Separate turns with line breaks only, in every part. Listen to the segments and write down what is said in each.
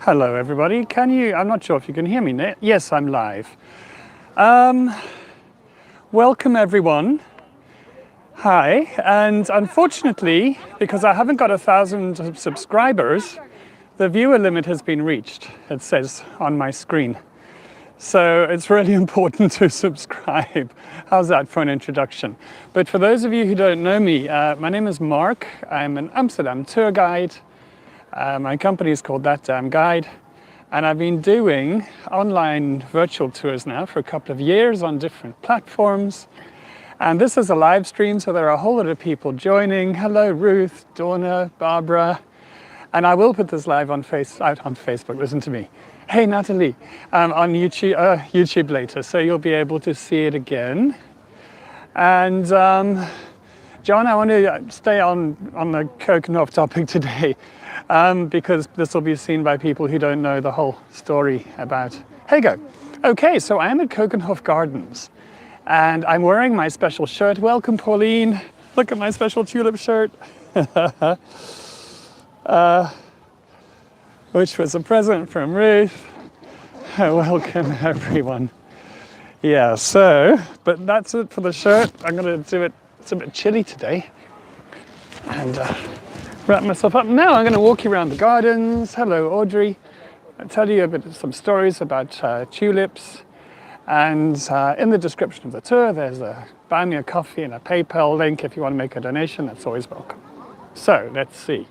Hello everybody, I'm not sure if you can hear me. Yes, I'm live. Um, Welcome everyone. Hi, and unfortunately, because I haven't got 1,000 subscribers, the viewer limit has been reached, it says on my screen. So it's really important to subscribe. How's that for an introduction? But for those of you who don't know me, my name is Mark. I'm an Amsterdam tour guide. My company is called That Damn Guide. And I've been doing online virtual tours now for a couple of years on different platforms. And this is a live stream, so there are a whole lot of people joining. Hello, Ruth, Donna, Barbara. And I will put this live on out on Facebook, listen to me. Hey, Natalie, on YouTube later, so you'll be able to see it again. And John, I want to stay on the Keukenhof topic today, because this will be seen by people who don't know the whole story about Hego. Okay, so I am at Keukenhof Gardens, and I'm wearing my special shirt. Welcome, Pauline. Look at my special tulip shirt. Which was a present from Ruth. Welcome, everyone. Yeah, so, but that's it for the shirt. I'm going to do it. It's a bit chilly today. And wrap myself up. Now I'm going to walk you around the gardens. Hello, Audrey. I'll tell you some stories about tulips. And in the description of the tour, there's a buy me a coffee and a PayPal link if you want to make a donation. That's always welcome. So, let's see.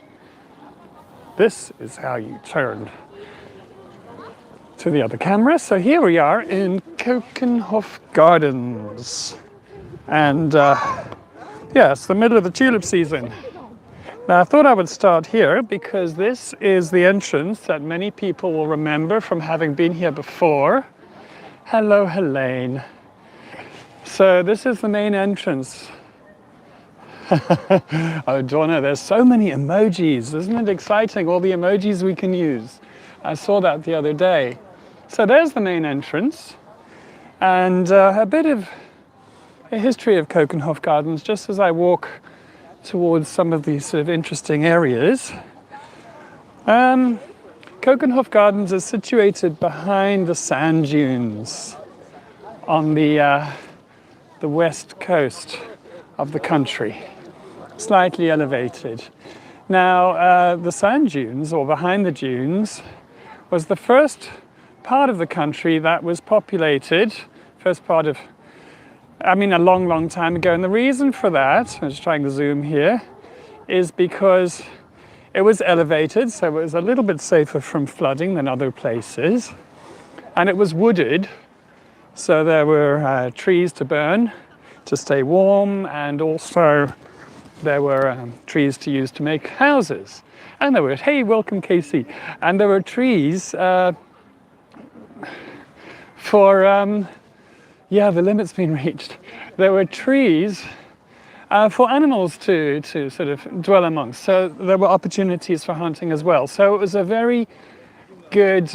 This is how you turn to the other camera. So here we are in Keukenhof Gardens. And yeah, it's the middle of the tulip season. Now I thought I would start here because this is the entrance that many people will remember from having been here before. Hello, Helene. So this is the main entrance. Oh, Donna, there's so many emojis. Isn't it exciting, all the emojis we can use? I saw that the other day. So there's the main entrance. And a bit of a history of Keukenhof Gardens, just as I walk towards some of these sort of interesting areas. Keukenhof Gardens is situated behind the sand dunes on the west coast of the country. Slightly elevated. Now, the sand dunes, or behind the dunes, was the first part of the country that was populated, a long, long time ago. And the reason for that, I'm just trying to zoom here, is because it was elevated, so it was a little bit safer from flooding than other places. And it was wooded, so there were trees to burn to stay warm, and also there were trees to use to make houses. And there were, hey, welcome Casey. And there were trees the limit's been reached. There were trees for animals to sort of dwell amongst. So there were opportunities for hunting as well. So it was a very good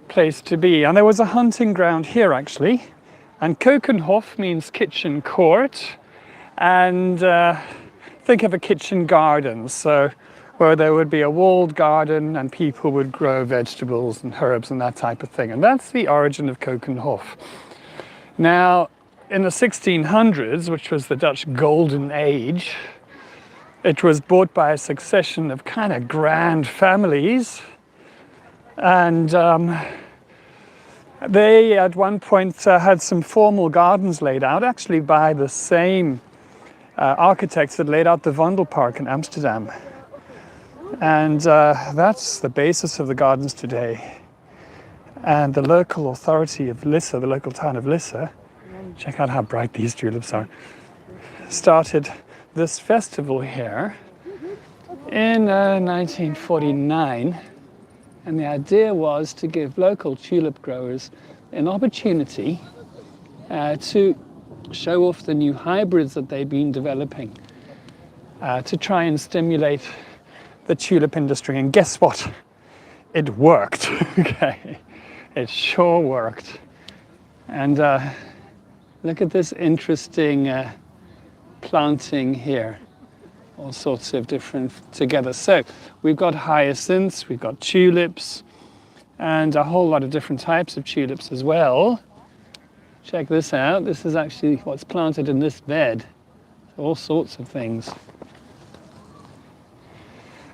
place to be. And there was a hunting ground here actually. And Keukenhof means kitchen court. And think of a kitchen garden, so where there would be a walled garden and people would grow vegetables and herbs and that type of thing. And that's the origin of Keukenhof. Now, in the 1600s, which was the Dutch Golden Age, it was bought by a succession of kind of grand families. And they, at one point, had some formal gardens laid out, actually by the same architects that laid out the Vondelpark in Amsterdam. And that's the basis of the gardens today. And the local authority of Lisse, the local town of Lisse, check out how bright these tulips are, started this festival here in 1949. And the idea was to give local tulip growers an opportunity to show off the new hybrids that they've been developing to try and stimulate the tulip industry. And guess what? It worked. Okay, it sure worked. And look at this interesting planting here. all sorts of different together. So we've got hyacinths, we've got tulips, and a whole lot of different types of tulips as well. Check this out. This is actually what's planted in this bed. All sorts of things.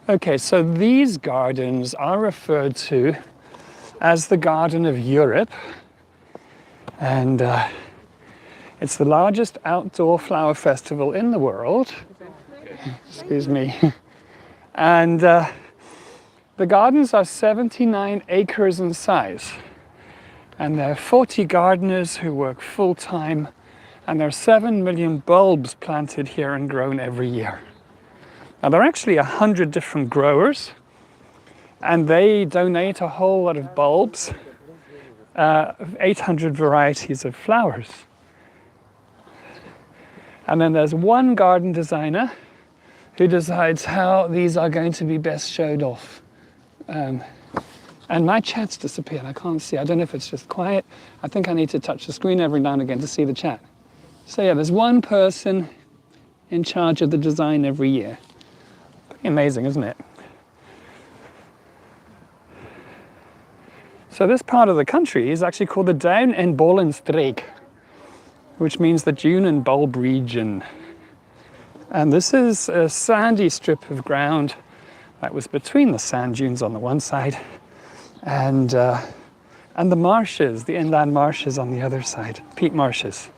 Okay, so these gardens are referred to as the Garden of Europe. And it's the largest outdoor flower festival in the world. Excuse me. And the gardens are 79 acres in size. And there are 40 gardeners who work full-time. And there are 7 million bulbs planted here and grown every year. Now, there are actually 100 different growers. And they donate a whole lot of bulbs, 800 varieties of flowers. And then there's one garden designer who decides how these are going to be best showed off. And my chat's disappeared. I can't see. I don't know if it's just quiet. I think I need to touch the screen every now and again to see the chat. So yeah, there's one person in charge of the design every year. Pretty amazing, isn't it? So this part of the country is actually called the Duin- en Bollenstreek, which means the dune and bulb region. And this is a sandy strip of ground that was between the sand dunes on the one side and the marshes, the inland marshes on the other side, peat marshes.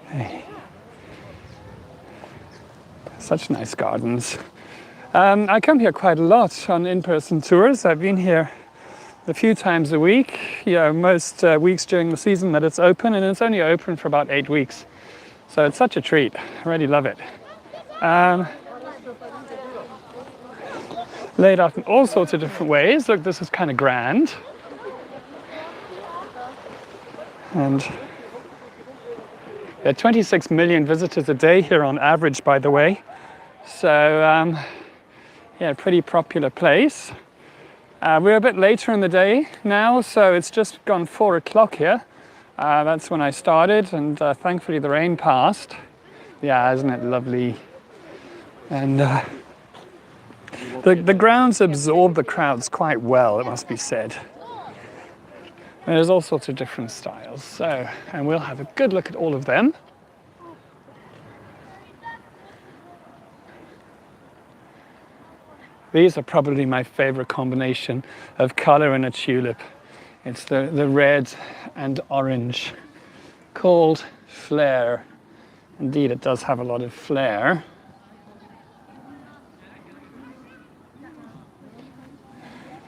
Hey. Such nice gardens. I come here quite a lot on in-person tours. I've been here a few times a week, most weeks during the season that it's open, and it's only open for about 8 weeks. So it's such a treat. I really love it. Laid out in all sorts of different ways. Look, this is kind of grand. And there are 26 million visitors a day here on average, by the way. So, yeah, pretty popular place. We're a bit later in the day now, so it's just gone 4 o'clock here. That's when I started, and thankfully the rain passed. Yeah, isn't it lovely? And the grounds absorb the crowds quite well, it must be said. And there's all sorts of different styles, so, and we'll have a good look at all of them. These are probably my favorite combination of color in a tulip. It's the red and orange, called Flare. Indeed, it does have a lot of flair.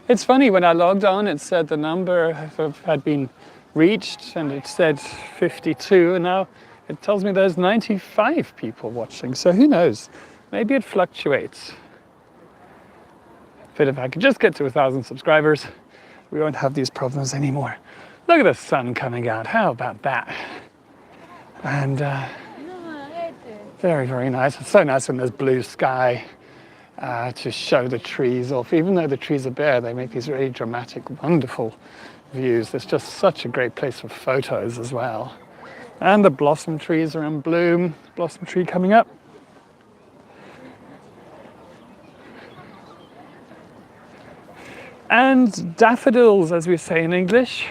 It's funny, when I logged on, it said the number had been reached, and it said 52, and now it tells me there's 95 people watching, so who knows? Maybe it fluctuates. But if I could just get to 1,000 subscribers, we won't have these problems anymore. Look at the sun coming out. How about that? And very, very nice. It's so nice when there's blue sky to show the trees off. Even though the trees are bare, they make these really dramatic, wonderful views. It's just such a great place for photos as well. And the blossom trees are in bloom. Blossom tree coming up. And daffodils, as we say in English.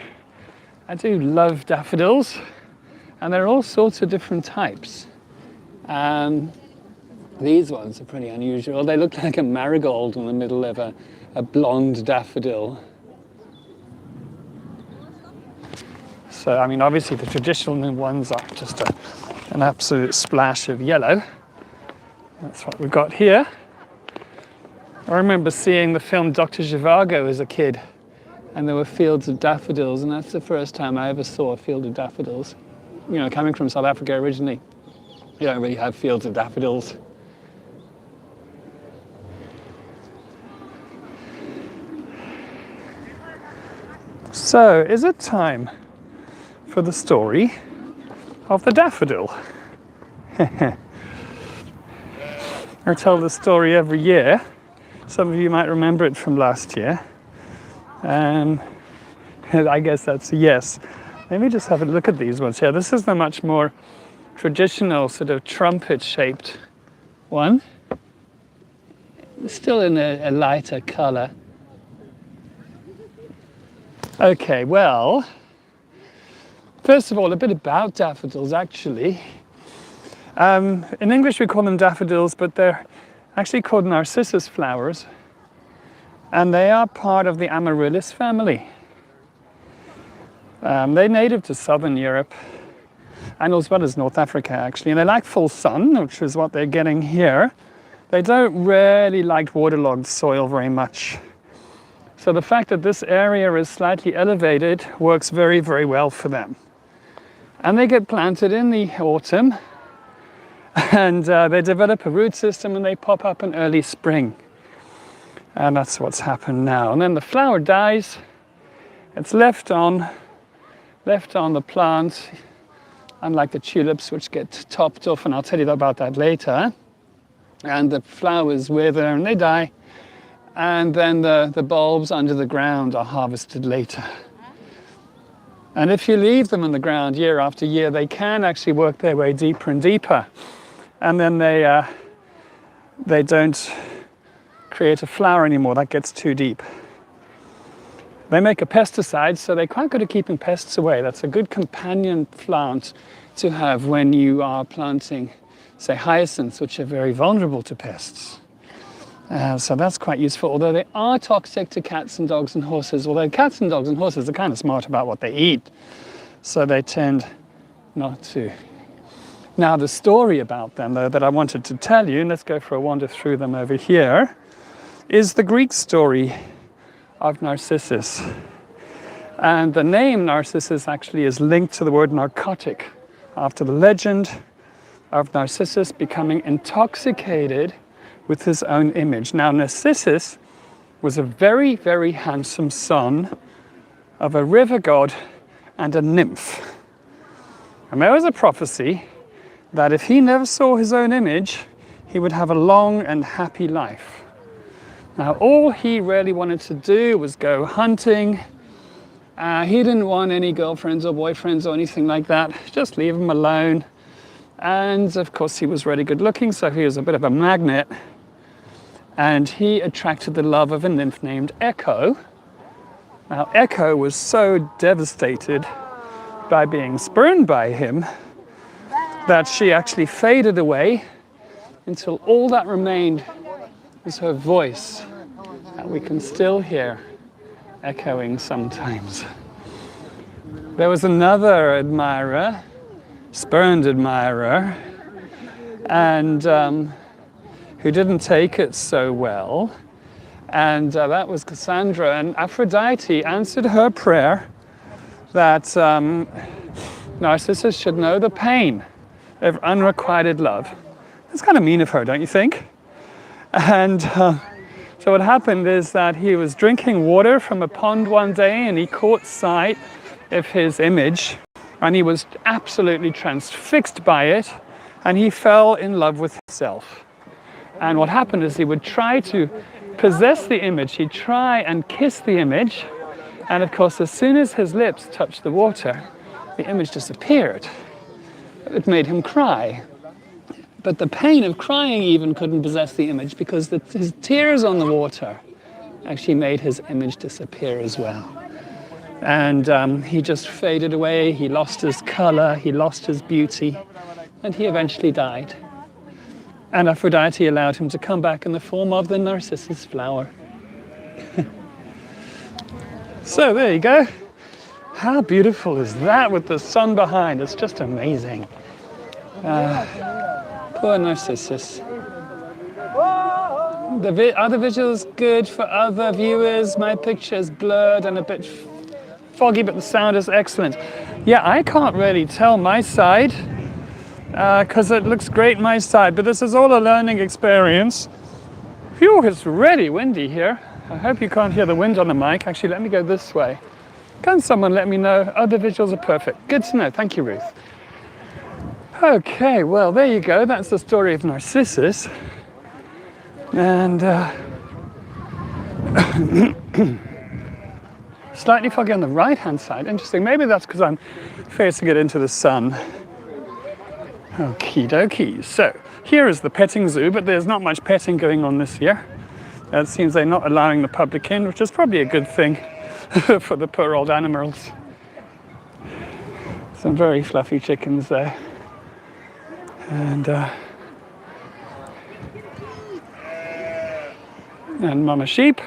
I do love daffodils. And there are all sorts of different types. These ones are pretty unusual. They look like a marigold in the middle of a blonde daffodil. So, I mean, obviously the traditional ones are just an absolute splash of yellow. That's what we've got here. I remember seeing the film Dr. Zhivago as a kid, and there were fields of daffodils, and that's the first time I ever saw a field of daffodils. You know, coming from South Africa originally, you don't really have fields of daffodils. So, is it time for the story of the daffodil? I tell the story every year. Some of you might remember it from last year. I guess that's a yes. Let me just have a look at these ones here. This is the much more traditional sort of trumpet-shaped one. still in a lighter color. Okay, well, first of all, a bit about daffodils, actually. In English, we call them daffodils, but they're actually called narcissus flowers. And they are part of the amaryllis family. They're native to southern Europe and as well as North Africa, actually. And they like full sun, which is what they're getting here. They don't really like waterlogged soil very much. So the fact that this area is slightly elevated works very, very well for them. And they get planted in the autumn, and they develop a root system and they pop up in early spring. And that's what's happened now. And then the flower dies, it's left on the plant, unlike the tulips, which get topped off, and I'll tell you about that later. And the flowers wither and they die. And then the bulbs under the ground are harvested later. And if you leave them in the ground year after year, they can actually work their way deeper and deeper. And then they don't create a flower anymore. That gets too deep. They make a pesticide, so they're quite good at keeping pests away. That's a good companion plant to have when you are planting, say, hyacinths, which are very vulnerable to pests. So that's quite useful, although they are toxic to cats and dogs and horses, although cats and dogs and horses are kind of smart about what they eat, so they tend not to. Now, the story about them, though, that I wanted to tell you, and let's go for a wander through them over here, is the Greek story of Narcissus. And the name Narcissus actually is linked to the word narcotic, after the legend of Narcissus becoming intoxicated with his own image. Now, Narcissus was a very, very handsome son of a river god and a nymph. And there was a prophecy that if he never saw his own image, he would have a long and happy life. Now, all he really wanted to do was go hunting. He didn't want any girlfriends or boyfriends or anything like that. Just leave him alone. And of course, he was really good looking, so he was a bit of a magnet. And he attracted the love of a nymph named Echo. Now, Echo was so devastated by being spurned by him that she actually faded away until all that remained was her voice that we can still hear echoing sometimes. There was another admirer, spurned admirer, and who didn't take it so well, and that was Cassandra. And Aphrodite answered her prayer that Narcissus should know the pain of unrequited love. That's kind of mean of her, don't you think? And so what happened is that he was drinking water from a pond one day and he caught sight of his image and he was absolutely transfixed by it and he fell in love with himself. And what happened is he would try to possess the image, he'd try and kiss the image, and of course as soon as his lips touched the water, the image disappeared. It made him cry. But the pain of crying even couldn't possess the image because his tears on the water actually made his image disappear as well. And he just faded away, he lost his color, he lost his beauty, and he eventually died. And Aphrodite allowed him to come back in the form of the narcissus flower. So there you go. How beautiful is that with the sun behind? It's just amazing. Poor Narcissus. Are the visuals good for other viewers? My picture is blurred and a bit foggy, but the sound is excellent. Yeah, I can't really tell my side because it looks great my side, but this is all a learning experience. Phew, it's really windy here. I hope you can't hear the wind on the mic. Actually, let me go this way. Can someone let me know? Oh, the visuals are perfect. Good to know. Thank you, Ruth. Okay, well, there you go. That's the story of Narcissus. And slightly foggy on the right-hand side. Interesting. Maybe that's because I'm facing it into the sun. Okie dokie. So here is the petting zoo, but there's not much petting going on this year. It seems they're not allowing the public in, which is probably a good thing for the poor old animals. Some very fluffy chickens there. And mama sheep.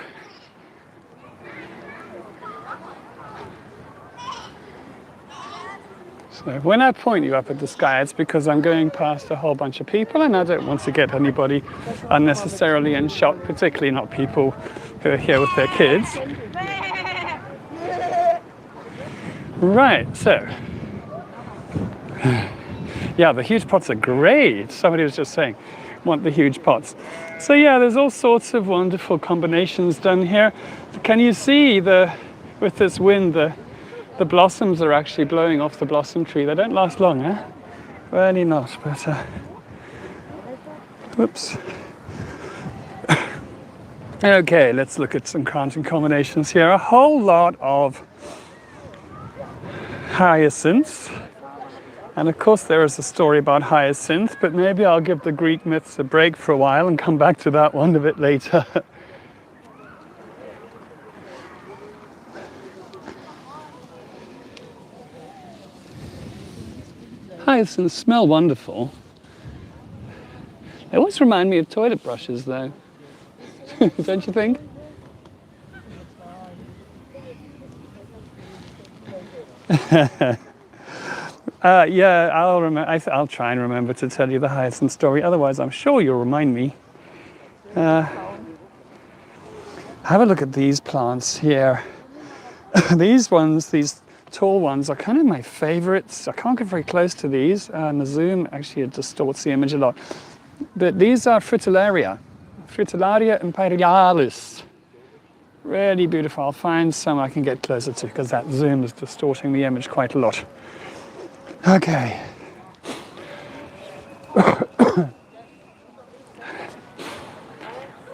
So when I point you up at the sky, it's because I'm going past a whole bunch of people and I don't want to get anybody unnecessarily in shot, particularly not people who are here with their kids. Right, so. Yeah, the huge pots are great. Somebody was just saying, want the huge pots. So yeah, there's all sorts of wonderful combinations done here. Can you see with this wind, the blossoms are actually blowing off the blossom tree. They don't last long, eh? Really not, but whoops. Okay, let's look at some planting combinations here. A whole lot of hyacinths. And of course there is a story about hyacinth, but maybe I'll give the Greek myths a break for a while and come back to that one a bit later. Hyacinths smell wonderful. They always remind me of toilet brushes though. Don't you think? Yeah, I'll try and remember to tell you the hyacinth story. Otherwise, I'm sure you'll remind me. Have a look at these plants here. These tall ones are kind of my favorites. I can't get very close to these. And the zoom actually distorts the image a lot. But these are Fritillaria imperialis. Really beautiful. I'll find some I can get closer to because that zoom is distorting the image quite a lot. Okay.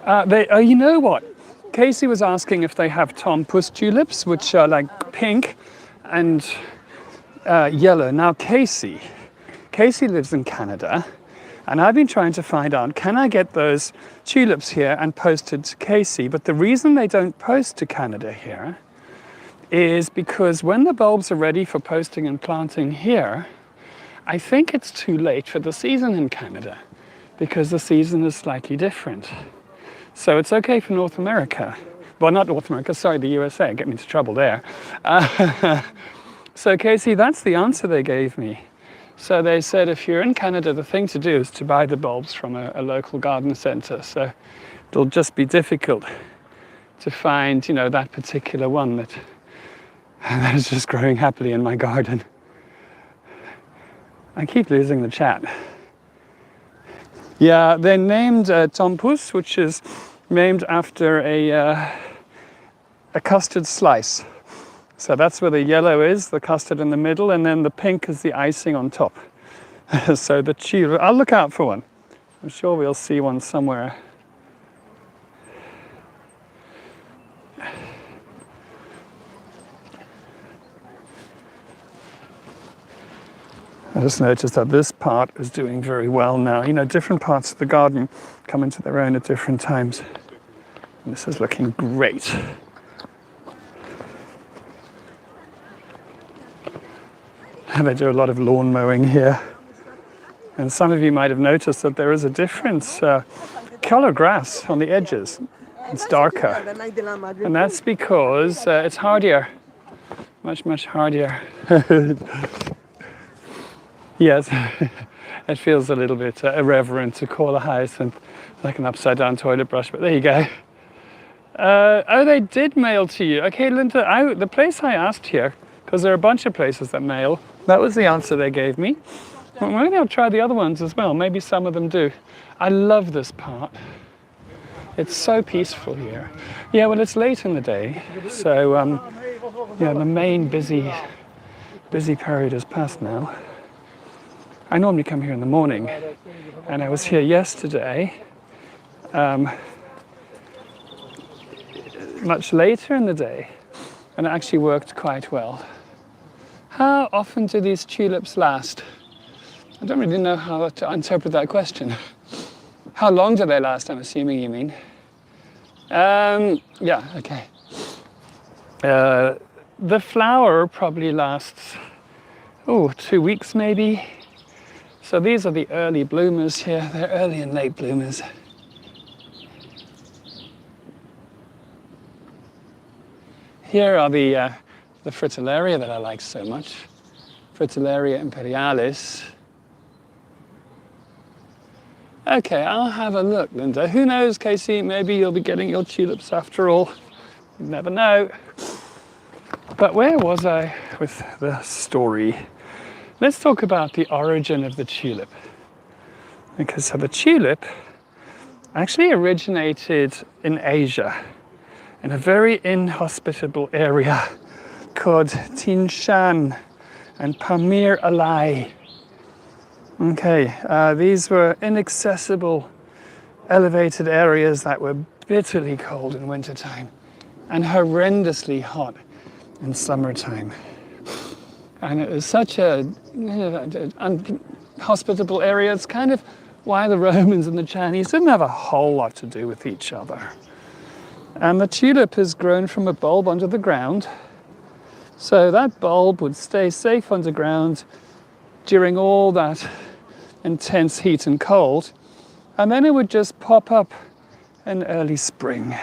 You know what? Casey was asking if they have Tom-Puss tulips, which are like pink and yellow. Now Casey lives in Canada, and I've been trying to find out, can I get those tulips here and posted to Casey? But the reason they don't post to Canada here is because when the bulbs are ready for posting and planting here, I think it's too late for the season in Canada because the season is slightly different. So it's okay for North America. Well, not North America, sorry, the USA, get me into trouble there. So Casey, that's the answer they gave me. So they said if you're in Canada, the thing to do is to buy the bulbs from a local garden centre. So it'll just be difficult to find, you know, that particular one that is just growing happily in my garden. I keep losing the chat. Yeah, they're named Tom-Puss, which is named after a custard slice. So that's where the yellow is, the custard in the middle, and then the pink is the icing on top. So the tulip, I'll look out for one. I'm sure we'll see one somewhere. I just noticed that this part is doing very well now. You know, different parts of the garden come into their own at different times. And this is looking great. And they do a lot of lawn mowing here. And some of you might have noticed that there is a difference. Color grass on the edges. It's darker. And that's because it's hardier. Much, much hardier. Yes, it feels a little bit irreverent to call a hyacinth like an upside-down toilet brush, but there you go. Oh, they did mail to you. Okay, Linda, the place I asked here, because there are a bunch of places that mail, that was the answer they gave me. Well, maybe I'll try the other ones as well. Maybe some of them do. I love this part. It's so peaceful here. Yeah, well, it's late in the day, so yeah, the main busy period is past now. I normally come here in the morning, and I was here yesterday, much later in the day, and it actually worked quite well. How often do these tulips last? I don't really know how to interpret that question. How long do they last, I'm assuming you mean. Yeah, okay. The flower probably lasts, 2 weeks maybe. So these are the early bloomers here. They're early and late bloomers. Here are the fritillaria that I like so much. Fritillaria imperialis. Okay, I'll have a look, Linda. Who knows, Casey? Maybe you'll be getting your tulips after all. You never know. But where was I with the story? Let's talk about the origin of the tulip. Because so the tulip actually originated in Asia, in a very inhospitable area called Tinshan and Pamir Alai. Okay, these were inaccessible, elevated areas that were bitterly cold in wintertime and horrendously hot in summertime. And it was such a unhospitable area. It's kind of why the Romans and the Chinese didn't have a whole lot to do with each other. And the tulip has grown from a bulb under the ground. So that bulb would stay safe underground during all that intense heat and cold. And then it would just pop up in early spring.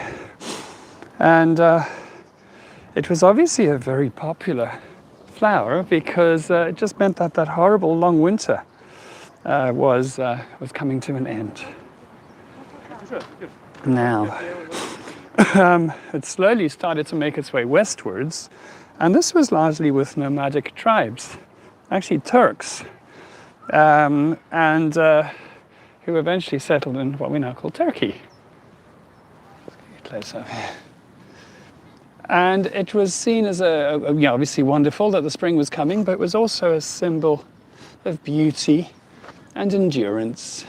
And it was obviously a very popular flower because it just meant that that horrible long winter was coming to an end. Now, it slowly started to make its way westwards, and this was largely with nomadic tribes, actually Turks, who eventually settled in what we now call Turkey. Close up here. And it was seen as obviously wonderful that the spring was coming, but it was also a symbol of beauty and endurance.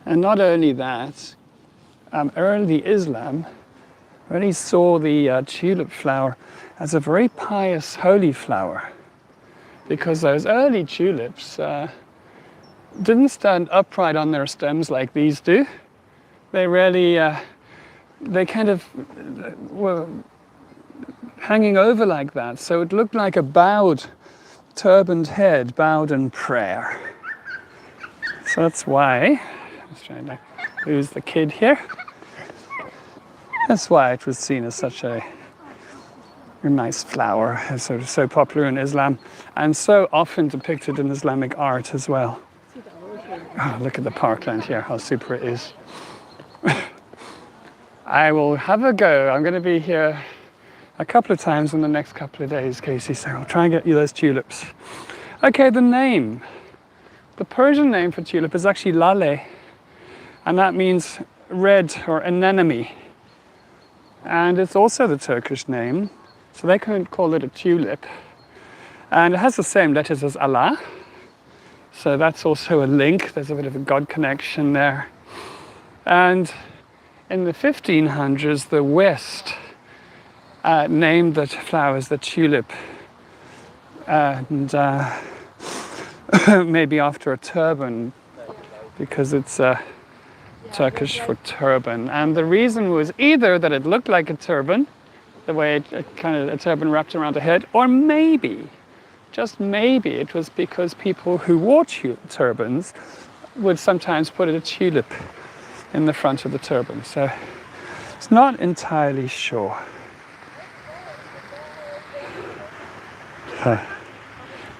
And not only that, early Islam really saw the tulip flower as a very pious holy flower, because those early tulips didn't stand upright on their stems like these do. They really, they kind of were hanging over like that, so it looked like a bowed, turbaned head, bowed in prayer. So that's why, let's try to lose the kid here. That's why it was seen as such a nice flower, sort of so popular in Islam, and so often depicted in Islamic art as well. Oh, look at the parkland here, how super it is. I will have a go. I'm going to be here a couple of times in the next couple of days, Casey, so I'll try and get you those tulips. Okay, the name. The Persian name for tulip is actually lale, and that means red or anemone. And it's also the Turkish name, so they can call it a tulip. And it has the same letters as Allah, so that's also a link. There's a bit of a God connection there. And in the 1500s, the West named the flowers the tulip, and maybe after a turban, because it's Turkish for turban. And the reason was either that it looked like a turban, the way it kind of a turban wrapped around the head, or maybe, just maybe, it was because people who wore turbans would sometimes put a tulip in the front of the turban. So it's not entirely sure.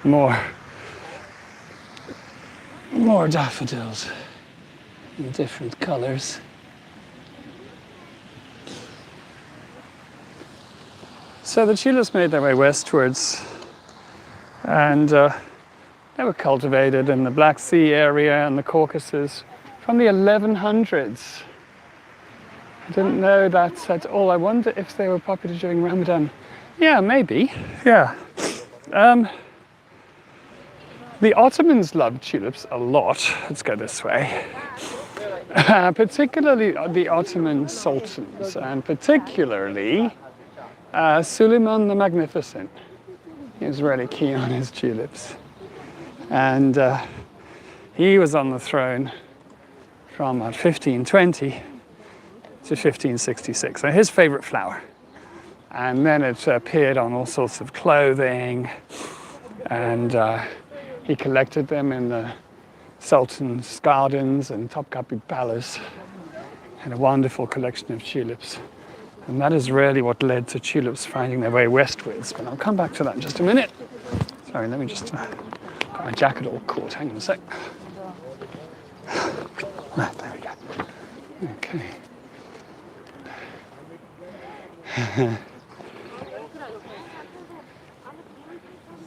More daffodils in different colors. So the tulips made their way westwards, and they were cultivated in the Black Sea area and the Caucasus from the 1100s. I didn't know that at all. I wonder if they were popular during Ramadan. Yeah, maybe. Yeah. The Ottomans loved tulips a lot. Let's go this way. Particularly the Ottoman sultans, and particularly Suleiman the Magnificent. He was really keen on his tulips. And he was on the throne from 1520 to 1566. And his favorite flower. And then it appeared on all sorts of clothing, and he collected them in the Sultan's gardens and Topkapi Palace, and a wonderful collection of tulips. And that is really what led to tulips finding their way westwards. But I'll come back to that in just a minute. Sorry, let me just got my jacket all caught. Hang on a sec. Right, there we go. Okay.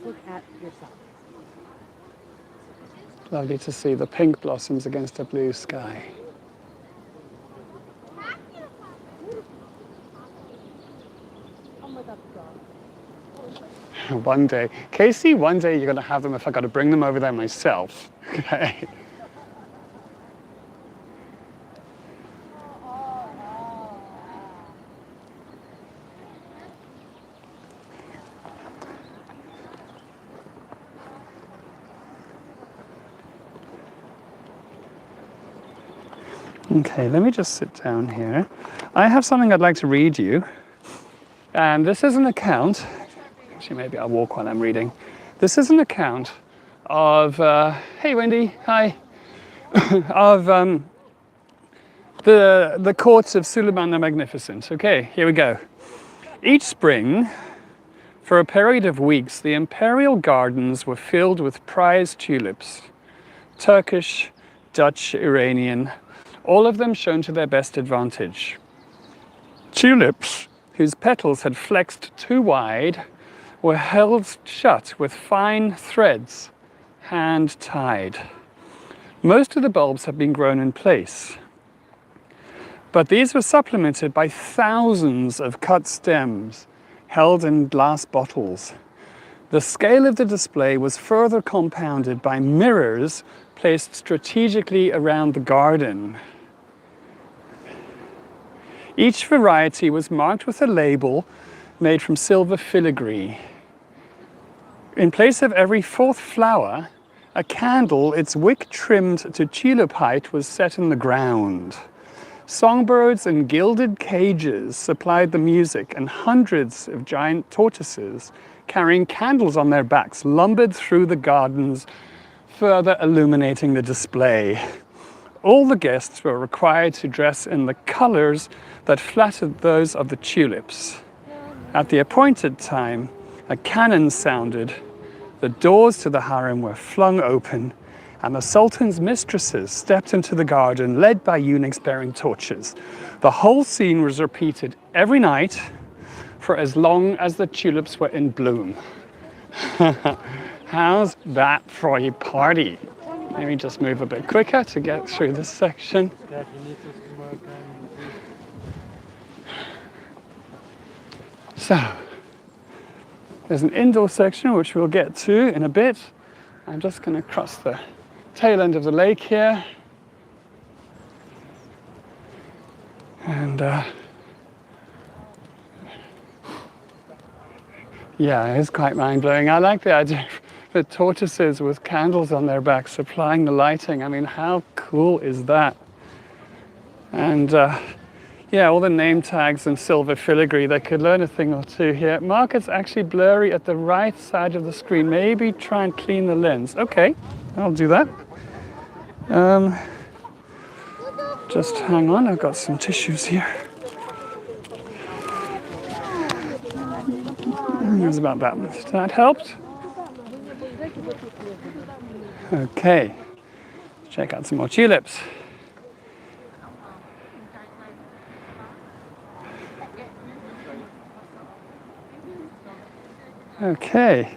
Look at yourself.
Lovely to see the pink blossoms against a blue sky. One day, Casey, one day you're going to have them if I got to bring them over there myself. Okay. Okay, let me just sit down here. I have something I'd like to read you. And this is an account, actually maybe I'll walk while I'm reading. This is an account of, hey Wendy, hi, of the courts of Suleiman the Magnificent. Okay, here we go. Each spring, for a period of weeks, the imperial gardens were filled with prize tulips, Turkish, Dutch, Iranian, all of them shown to their best advantage. Tulips, whose petals had flexed too wide, were held shut with fine threads, hand-tied. Most of the bulbs had been grown in place, but these were supplemented by thousands of cut stems held in glass bottles. The scale of the display was further compounded by mirrors placed strategically around the garden. Each variety was marked with a label made from silver filigree. In place of every fourth flower, a candle, its wick trimmed to tulip height, was set in the ground. Songbirds in gilded cages supplied the music, and hundreds of giant tortoises carrying candles on their backs lumbered through the gardens, further illuminating the display. All the guests were required to dress in the colors that flattered those of the tulips. At the appointed time, a cannon sounded, the doors to the harem were flung open, and the Sultan's mistresses stepped into the garden, led by eunuchs bearing torches. The whole scene was repeated every night for as long as the tulips were in bloom. How's that for a party? Let me just move a bit quicker to get through this section. So, there's an indoor section which we'll get to in a bit. I'm just going to cross the tail end of the lake here. And yeah, it's quite mind-blowing. I like the idea of the tortoises with candles on their backs supplying the lighting. I mean, how cool is that? And yeah, all the name tags and silver filigree, they could learn a thing or two here. Mark, it's actually blurry at the right side of the screen. Maybe try and clean the lens. Okay, I'll do that. Just hang on, I've got some tissues here. There's about that much. That helped? Okay, check out some more tulips. Okay,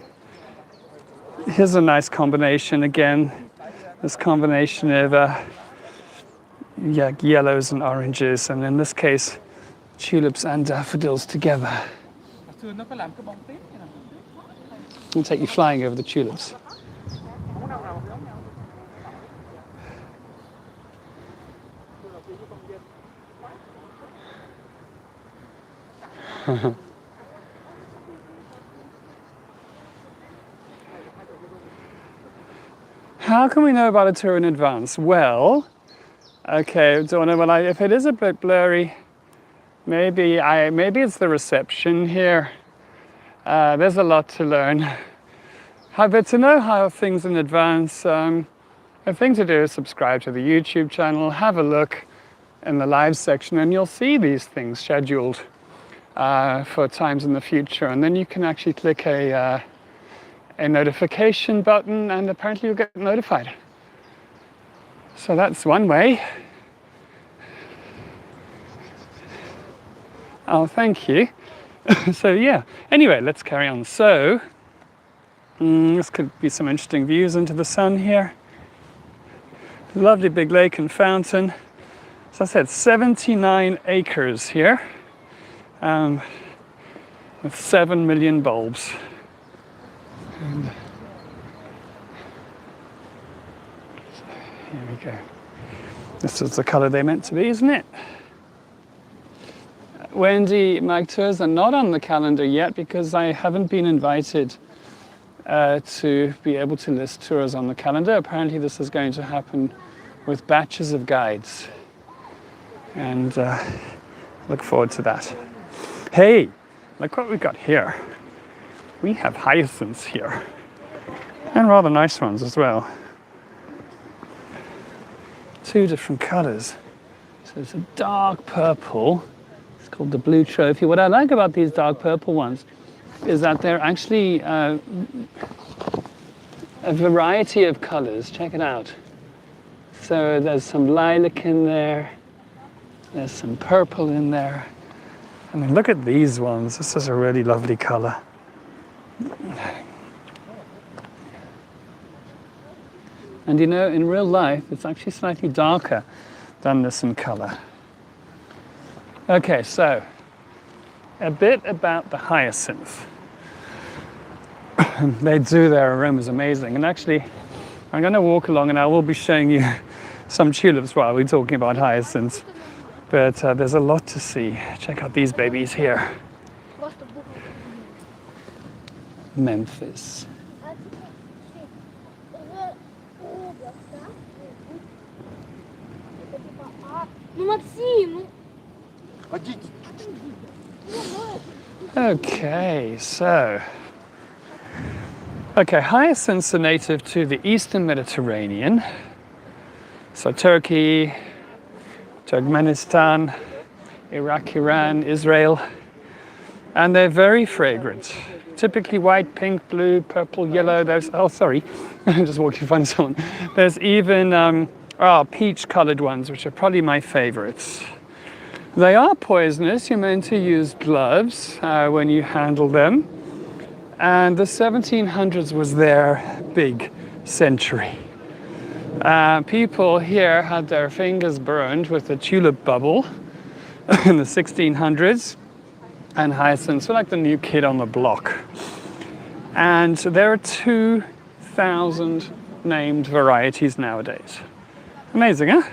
here's a nice combination again. This combination of yellows and oranges, and in this case, tulips and daffodils together. I'll take you flying over the tulips. How can we know about a tour in advance? Well, okay, don't know, if it is a bit blurry, Maybe it's the reception here. There's a lot to learn. But to know how things in advance, the thing to do is subscribe to the YouTube channel, have a look in the live section, and you'll see these things scheduled for times in the future. And then you can actually click a notification button, and apparently you'll get notified. So that's one way. Oh, thank you. So yeah, anyway, let's carry on. So, this could be some interesting views into the sun here. Lovely big lake and fountain. As I said, 79 acres here, with 7 million bulbs. And so here we go. This is the colour they're meant to be, isn't it? Wendy, my tours are not on the calendar yet because I haven't been invited to be able to list tours on the calendar. Apparently this is going to happen with batches of guides. And look forward to that. Hey, look what we've got here. We have hyacinths here. And rather nice ones as well. 2 different colours. So it's a dark purple. Called the blue trophy. What I like about these dark purple ones is that they're actually a variety of colors. Check it out. So there's some lilac in there, there's some purple in there. I mean, look at these ones. This is a really lovely color. And you know, in real life, it's actually slightly darker than this in color. Okay, so a bit about the hyacinth. They do, their aromas amazing. And actually, I'm going to walk along and I will be showing you some tulips while we're talking about hyacinths. But there's a lot to see. Check out these babies here. Memphis. Okay, so hyacinths are native to the Eastern Mediterranean. So Turkey, Turkmenistan, Iraq, Iran, Israel. And they're very fragrant. Typically white, pink, blue, purple, yellow. I'm just walking in front of someone. There's even peach-colored ones, which are probably my favorites. They are poisonous. You're meant to use gloves when you handle them. And the 1700s was their big century. People here had their fingers burned with the tulip bubble in the 1600s. And hyacinths were like the new kid on the block. And there are 2,000 named varieties nowadays. Amazing, huh?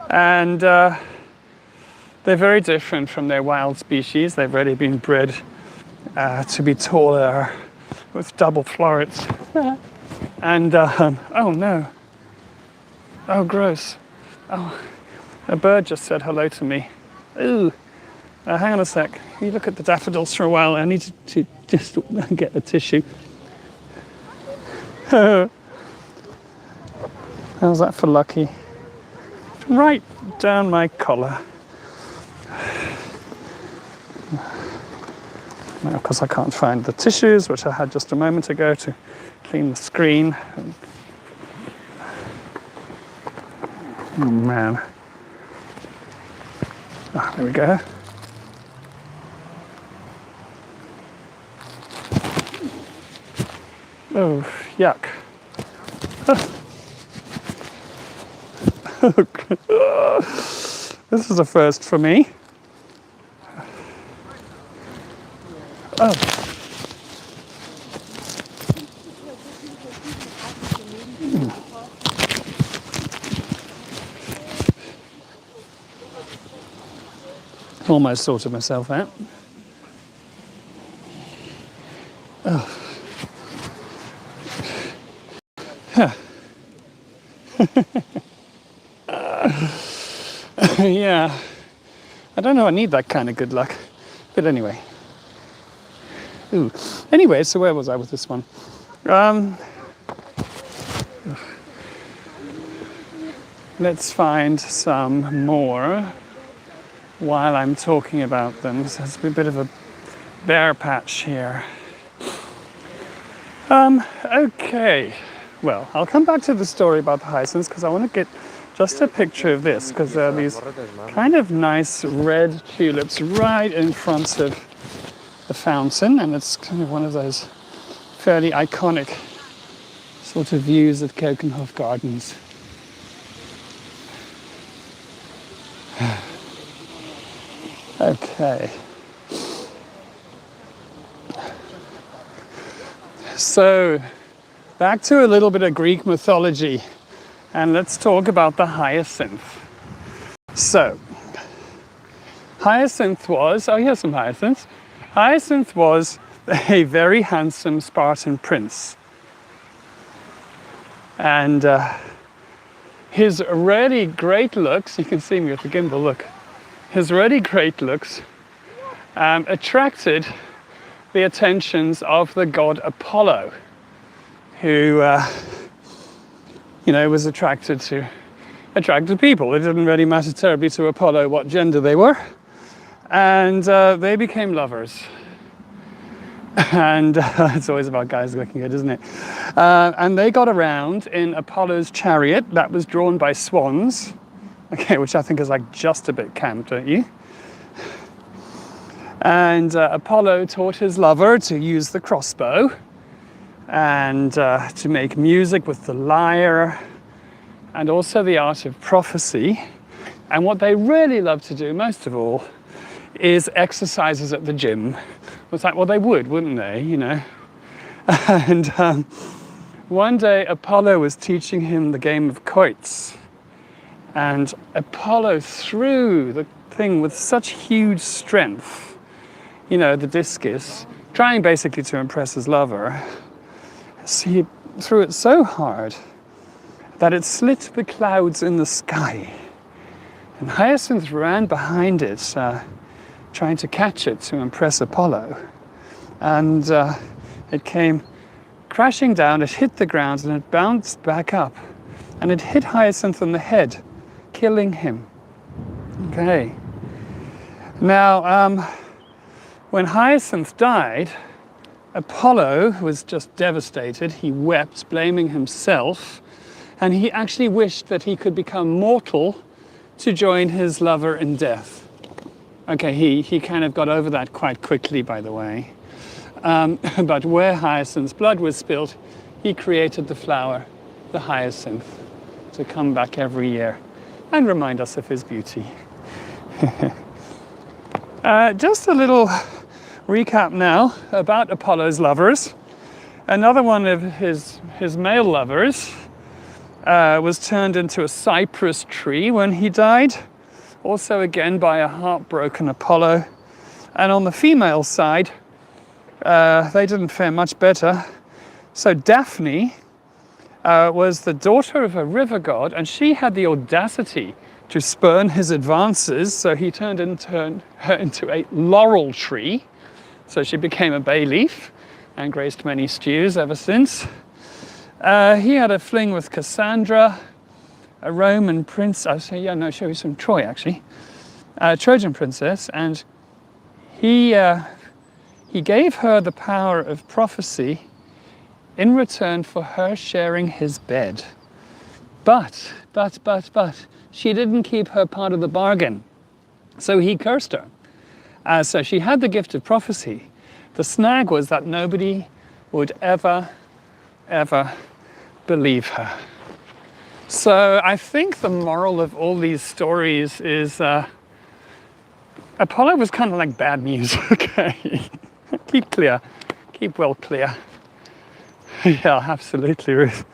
And they're very different from their wild species. They've already been bred to be taller with double florets. And, oh no. Oh, gross. Oh, a bird just said hello to me. Ooh. Hang on a sec. Can you look at the daffodils for a while? I need to just get a tissue. How's that for lucky? Right down my collar. Now, of course, I can't find the tissues, which I had just a moment ago to clean the screen. Oh, man. Ah, there we go. Oh, yuck. This is a first for me. Oh. Almost sorted myself out. Oh. Yeah. I don't know, I need that kind of good luck. But anyway. Ooh. Anyway, so where was I with this one? Let's find some more while I'm talking about them. So it's a bit of a bare patch here. Okay. Well, I'll come back to the story about the hyacinths because I want to get just a picture of this, because there are these kind of nice red tulips right in front of the fountain, and it's kind of one of those fairly iconic sort of views of Keukenhof Gardens. Okay. So, back to a little bit of Greek mythology, and let's talk about the hyacinth. So, Hyacinth was, oh, here's some hyacinths. Hyacinth was a very handsome Spartan prince. And his really great looks, you can see me with the gimbal, look. His really great looks attracted the attentions of the god Apollo, who, was attracted to people. It didn't really matter terribly to Apollo what gender they were. And they became lovers. And it's always about guys looking good, isn't it? And they got around in Apollo's chariot that was drawn by swans. Okay, which I think is like just a bit camp, don't you? And Apollo taught his lover to use the crossbow and to make music with the lyre, and also the art of prophecy. And what they really love to do, most of all, is exercises at the gym. It's like, well, they would, wouldn't they, And one day Apollo was teaching him the game of quoits. And Apollo threw the thing with such huge strength, the discus, trying basically to impress his lover. So he threw it so hard that it slit the clouds in the sky. And Hyacinth ran behind it, trying to catch it to impress Apollo. And it came crashing down, it hit the ground, and it bounced back up. And it hit Hyacinth on the head, killing him. Okay. Now, when Hyacinth died, Apollo was just devastated. He wept, blaming himself. And he actually wished that he could become mortal to join his lover in death. Okay, he kind of got over that quite quickly, by the way. But where Hyacinth's blood was spilled, he created the flower, the hyacinth, to come back every year and remind us of his beauty. Just a little recap now about Apollo's lovers. Another one of his male lovers was turned into a cypress tree when he died. Also again by a heartbroken Apollo. And on the female side, they didn't fare much better. So Daphne was the daughter of a river god, and she had the audacity to spurn his advances, so he turned her into a laurel tree. So she became a bay leaf and graced many stews ever since. He had a fling with Cassandra, a Roman prince. Show you some Troy actually, a Trojan princess, and he gave her the power of prophecy in return for her sharing his bed. But she didn't keep her part of the bargain, so he cursed her. So she had the gift of prophecy. The snag was that nobody would ever believe her. So I think the moral of all these stories is Apollo was kind of like bad news, okay? Keep clear, keep well clear. Yeah, absolutely, Ruth.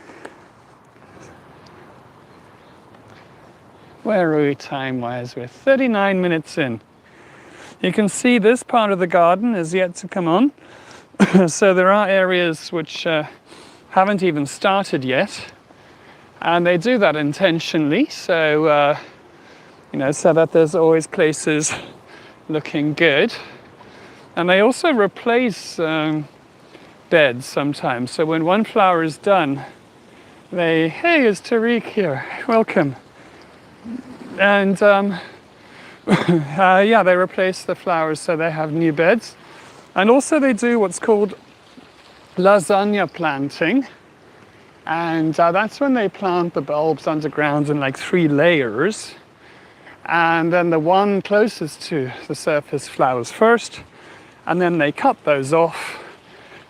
Where are we time-wise? We're 39 minutes in. You can see this part of the garden is yet to come on. So there are areas which haven't even started yet. And they do that intentionally, so so that there's always places looking good. And they also replace beds sometimes. So when one flower is done, hey, it's Tariq here, welcome. And yeah, they replace the flowers so they have new beds. And also they do what's called lasagna planting. And that's when they plant the bulbs underground in like 3 layers. And then the one closest to the surface flowers first. And then they cut those off.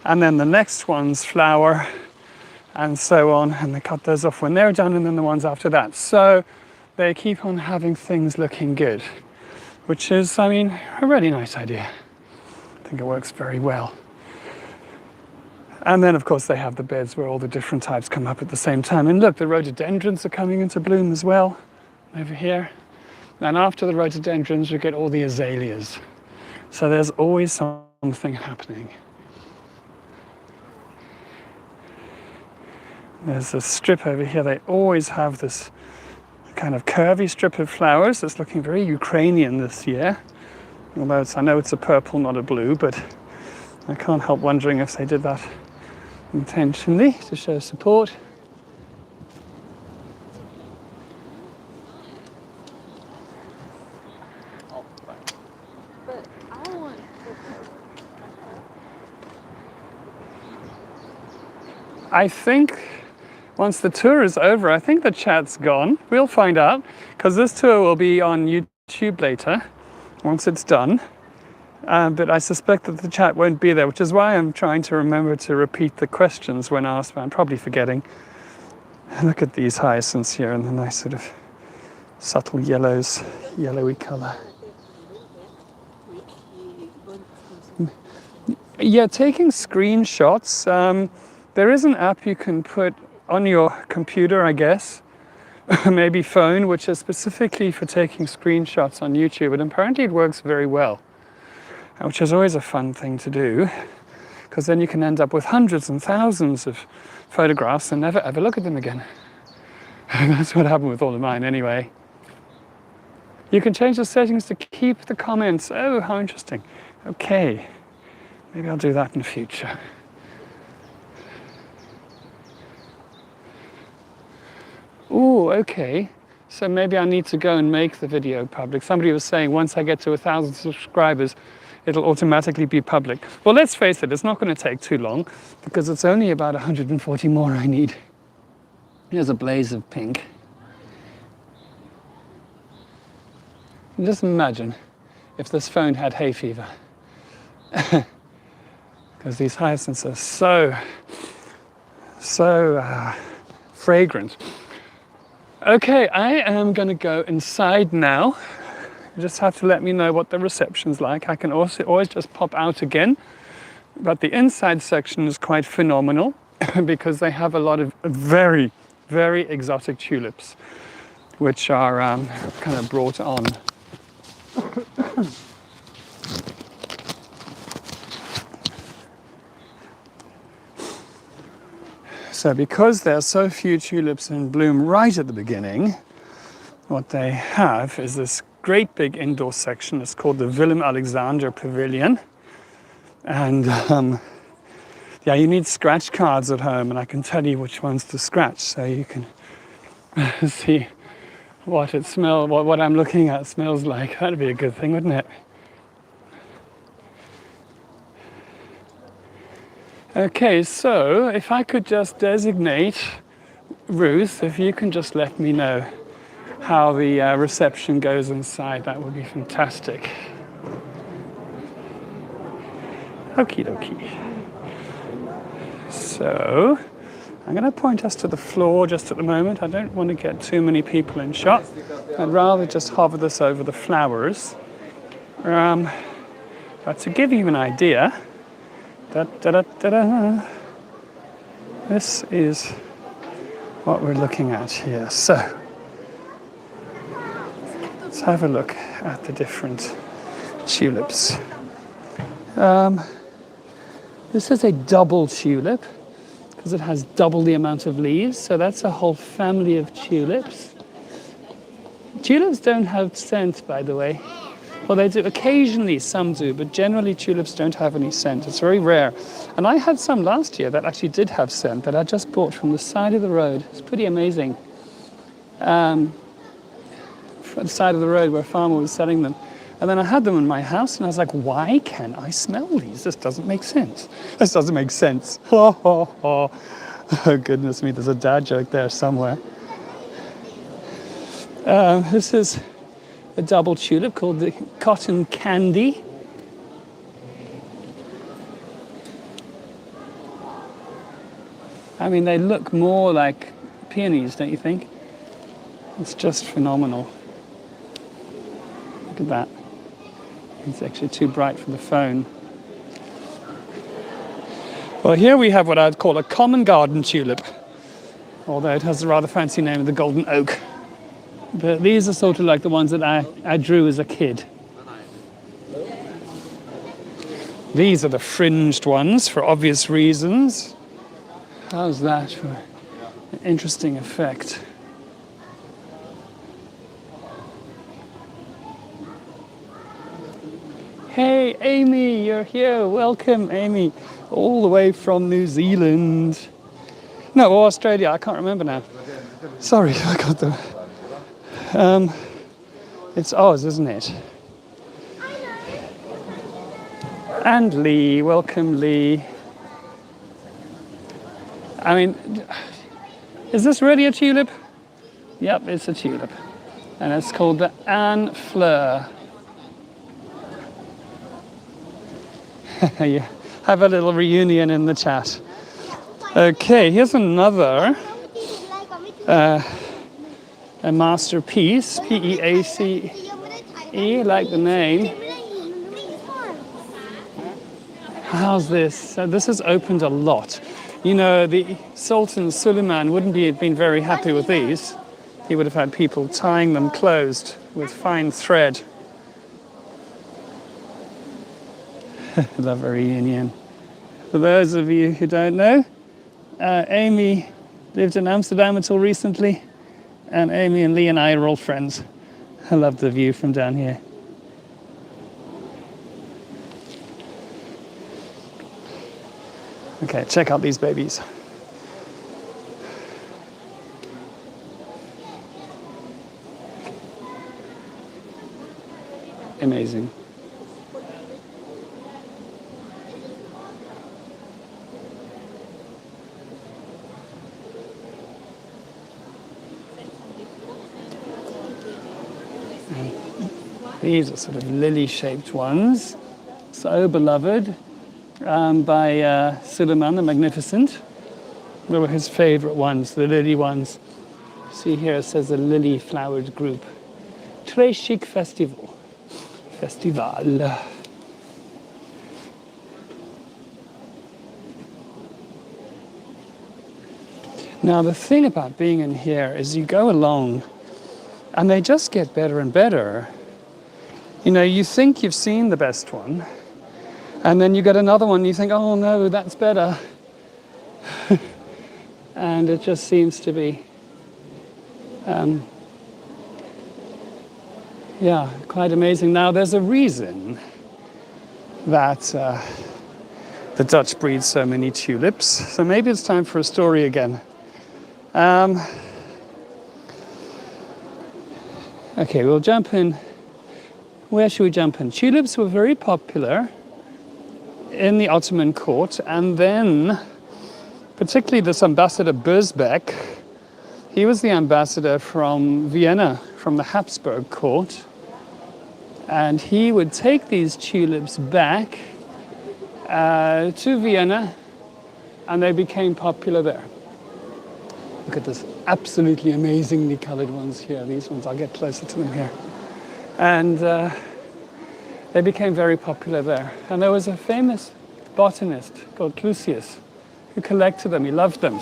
And then the next ones flower and so on. And they cut those off when they're done, and then the ones after that. So they keep on having things looking good, which is, I mean, a really nice idea. I think it works very well. And then, of course, they have the beds where all the different types come up at the same time. And look, the rhododendrons are coming into bloom as well, over here. And after the rhododendrons, we get all the azaleas. So there's always something happening. There's a strip over here. They always have this kind of curvy strip of flowers that's looking very Ukrainian this year. Although I know it's a purple, not a blue, but I can't help wondering if they did that intentionally to show support. I think once the tour is over, I think the chat's gone. We'll find out, because this tour will be on YouTube later, once it's done. But I suspect that the chat won't be there, which is why I'm trying to remember to repeat the questions when asked, but I'm probably forgetting. Look at these hyacinths here in the nice sort of subtle yellowy colour. Yeah, taking screenshots. There is an app you can put on your computer, I guess, maybe phone, which is specifically for taking screenshots on YouTube, and apparently it works very well. Which is always a fun thing to do, because then you can end up with hundreds and thousands of photographs and never ever look at them again. That's what happened with all of mine anyway. You can change the settings to keep the comments. Oh, how interesting. Okay, maybe I'll do that in the future. Oh, okay. So maybe I need to go and make the video public. Somebody was saying once I get to 1,000 subscribers, it'll automatically be public. Well, let's face it, it's not going to take too long, because it's only about 140 more I need. Here's a blaze of pink. And just imagine if this phone had hay fever. Because these hyacinths are so fragrant. Okay, I am going to go inside now. You just have to let me know what the reception's like. I can also always just pop out again. But the inside section is quite phenomenal because they have a lot of very, very exotic tulips, which are kind of brought on. So because there are so few tulips in bloom right at the beginning, what they have is this great big indoor section. It's called the Willem Alexander Pavilion. And yeah, you need scratch cards at home, and I can tell you which ones to scratch so you can see what it smells, what I'm looking at smells like. That'd be a good thing, wouldn't it? Okay, so if I could just designate Ruth, if you can just let me know how the reception goes inside, that would be fantastic. Okie dokie. So, I'm going to point us to the floor just at the moment. I don't want to get too many people in shot. I'd rather just hover this over the flowers. But to give you an idea, this is what we're looking at here. So, let's have a look at the different tulips. This is a double tulip because it has double the amount of leaves. So that's a whole family of tulips. Tulips don't have scent, by the way. Well, they do. Occasionally, some do, but generally tulips don't have any scent. It's very rare. And I had some last year that actually did have scent that I just bought from the side of the road. It's pretty amazing. From the side of the road where a farmer was selling them. And then I had them in my house, and I was like, why can't I smell these? This doesn't make sense. This doesn't make sense. Oh, goodness me, there's a dad joke there somewhere. This is a double tulip called the cotton candy. I mean, they look more like peonies, don't you think? It's just phenomenal. Look at that. It's actually too bright for the phone. Well, here we have what I'd call a common garden tulip, although it has a rather fancy name of the golden oak. But these are sort of like the ones that I drew as a kid. These are the fringed ones for obvious reasons. How's that for an interesting effect? Hey, Amy, you're here. Welcome, Amy. All the way from New Zealand. No, or Australia. I can't remember now. Sorry, I got them. It's Oz, isn't it? And Lee, welcome Lee. I mean, is this really a tulip? Yep, it's a tulip. And it's called the Anne Fleur. You have a little reunion in the chat. Okay, here's another a masterpiece, P-E-A-C-E, like the name. How's this? So this has opened a lot. You know, the Sultan Suleiman wouldn't have been very happy with these. He would have had people tying them closed with fine thread. Love a reunion. For those of you who don't know, Amy lived in Amsterdam until recently. And Amy and Lee and I are all friends. I love the view from down here. Okay, check out these babies. Amazing. These are sort of lily-shaped ones, so beloved by Suleiman the Magnificent. They were his favorite ones, the lily ones. See here it says a lily-flowered group. Très chic festival. Festival. Now the thing about being in here is you go along and they just get better and better. You know, you think you've seen the best one, and then you get another one and you think, oh no, that's better. And it just seems to be, yeah, quite amazing. Now, there's a reason that the Dutch breed so many tulips. So maybe it's time for a story again. Okay, we'll jump in. Where should we jump in? Tulips were very popular in the Ottoman court, and then particularly this ambassador Bursbeck, he was the ambassador from Vienna, from the Habsburg court, and he would take these tulips back to Vienna, and they became popular there. Look at this absolutely amazingly colored ones here. These ones, I'll get closer to them here. And they became very popular there. And there was a famous botanist called Clusius who collected them. He loved them.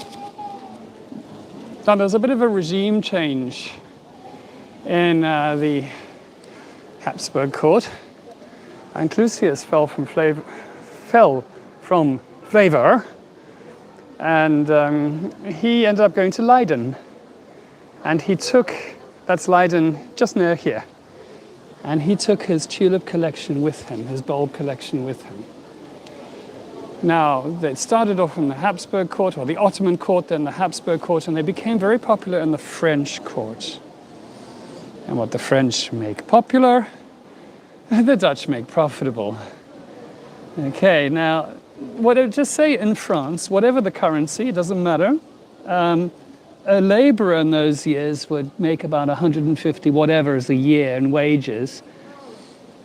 Now, there's a bit of a regime change in the Habsburg court. And Clusius fell from flavor. And he ended up going to Leiden. And he took, that's Leiden just near here. And he took his tulip collection with him, his bulb collection with him. Now, they started off in the Habsburg court, or the Ottoman court, then the Habsburg court, and they became very popular in the French court. And what the French make popular, the Dutch make profitable. Okay, now, what I would just say in France, whatever the currency, it doesn't matter. A laborer in those years would make about 150 whatevers a year in wages.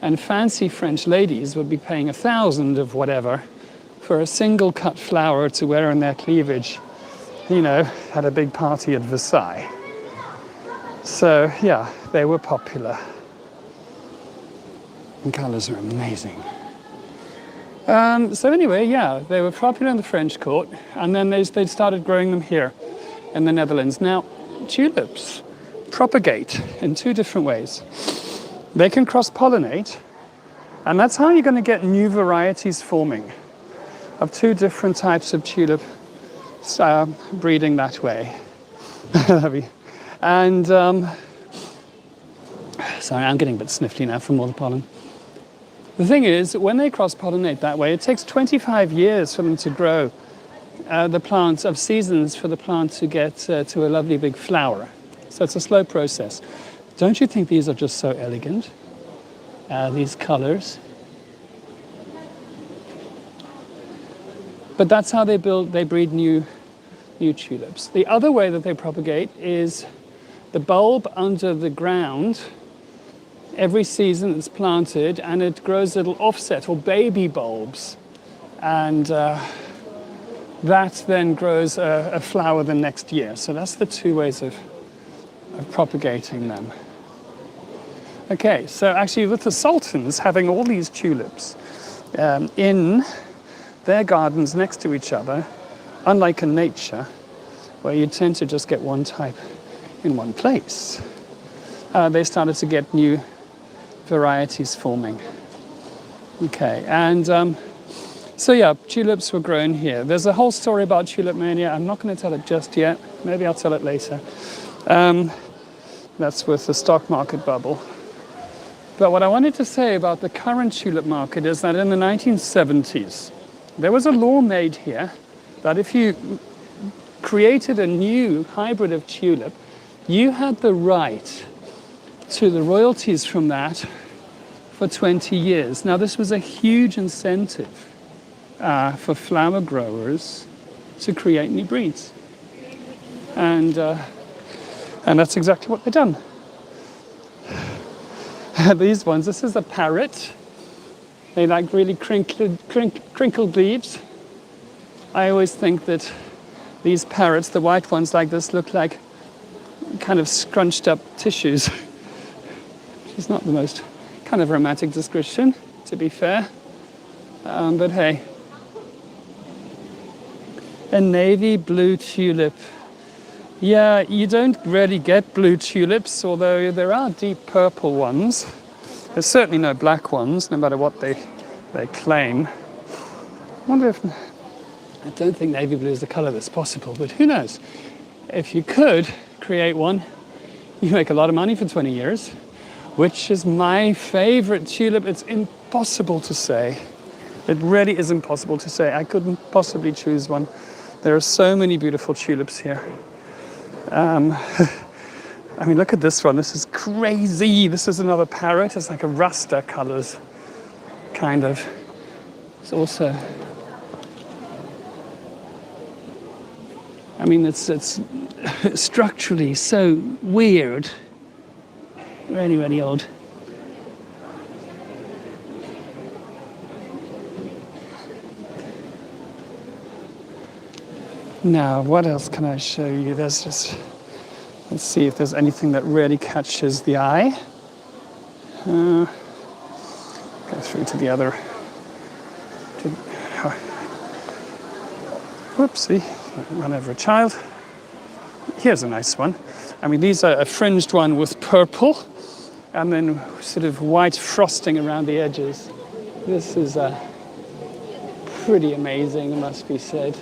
And fancy French ladies would be paying 1,000 of whatever for a single cut flower to wear in their cleavage, you know, at a big party at Versailles. So, yeah, they were popular. And colors are amazing. So anyway, yeah, they were popular in the French court, and then they started growing them here in the Netherlands. Now, tulips propagate in two different ways. They can cross-pollinate, and that's how you're going to get new varieties forming of two different types of tulip breeding that way. And, sorry, I'm getting a bit sniffly now from all the pollen. The thing is, when they cross-pollinate that way, it takes 25 years for them to grow the plants of seasons for the plant to get to a lovely big flower. So it's a slow process. Don't you think these are just so elegant? These colors. But that's how they breed new tulips. The other way that they propagate is the bulb under the ground. Every season it's planted and it grows little offset or baby bulbs. And that then grows a flower the next year. So that's the two ways of propagating them. Okay, so actually with the sultans having all these tulips in their gardens next to each other, unlike in nature, where you tend to just get one type in one place, they started to get new varieties forming. Okay, and so yeah, tulips were grown here. There's a whole story about Tulip Mania. I'm not going to tell it just yet. Maybe I'll tell it later. That's with the stock market bubble. But what I wanted to say about the current tulip market is that in the 1970s, there was a law made here that if you created a new hybrid of tulip, you had the right to the royalties from that for 20 years. Now, this was a huge incentive for flower growers to create new breeds. And that's exactly what they've done. These ones, this is a parrot. They like really crinkled leaves. I always think that these parrots, the white ones like this, look like kind of scrunched up tissues. It's not the most kind of romantic description, to be fair. But hey. A navy blue tulip. Yeah, you don't really get blue tulips, although there are deep purple ones. There's certainly no black ones, no matter what they claim. I wonder if... I don't think navy blue is the colour that's possible, but who knows? If you could create one, you make a lot of money for 20 years, which is my favourite tulip. It's impossible to say. It really is impossible to say. I couldn't possibly choose one. There are so many beautiful tulips here. I mean, look at this one. This is crazy. This is another parrot. It's like a raster colours, kind of. It's also... I mean, it's structurally so weird. Really, really odd. Now, what else can I show you? There's just... Let's see if there's anything that really catches the eye. Go through to the other... Whoopsie. Run over a child. Here's a nice one. I mean, these are a fringed one with purple and then sort of white frosting around the edges. This is pretty amazing, it must be said.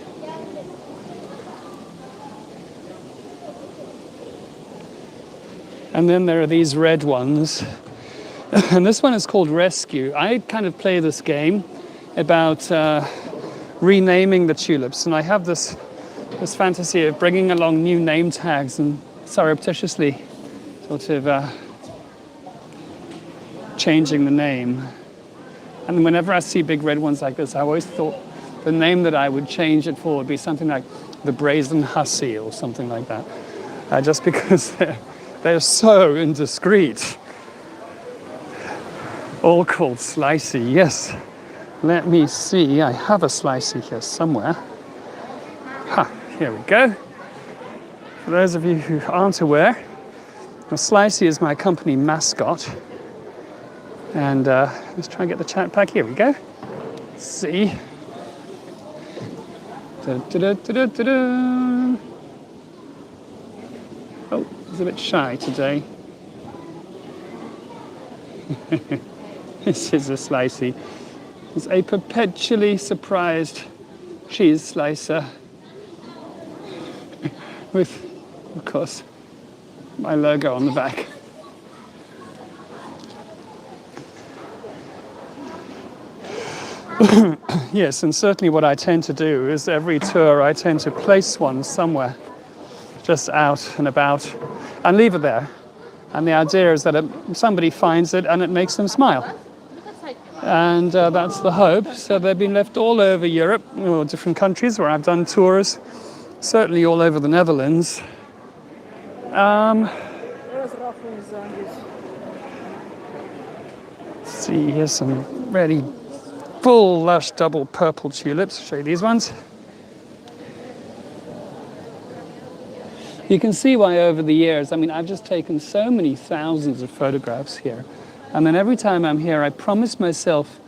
And then there are these red ones. And this one is called Rescue. I kind of play this game about renaming the tulips, and I have this fantasy of bringing along new name tags and surreptitiously sort of changing the name. And whenever I see big red ones like this, I always thought the name that I would change it for would be something like the Brazen Hussy or something like that, just because they're so indiscreet. All called Slicey, yes. Let me see, I have a Slicey here somewhere. Ha, here we go. For those of you who aren't aware, Slicey is my company mascot. And let's try and get the chat back. Here we go. Let's see. Da-da-da-da-da-da. Oh, he's a bit shy today. This is a Slicey. It's a perpetually surprised cheese slicer with, of course, my logo on the back. Yes, and certainly what I tend to do is every tour I tend to place one somewhere just out and about and leave it there. And the idea is that somebody finds it and it makes them smile. And that's the hope. So they've been left all over Europe, or different countries where I've done tours, certainly all over the Netherlands. See, here's some really full, lush, double purple tulips. I'll show you these ones. You can see why over the years, I mean, I've just taken so many thousands of photographs here. And then every time I'm here, I promise myself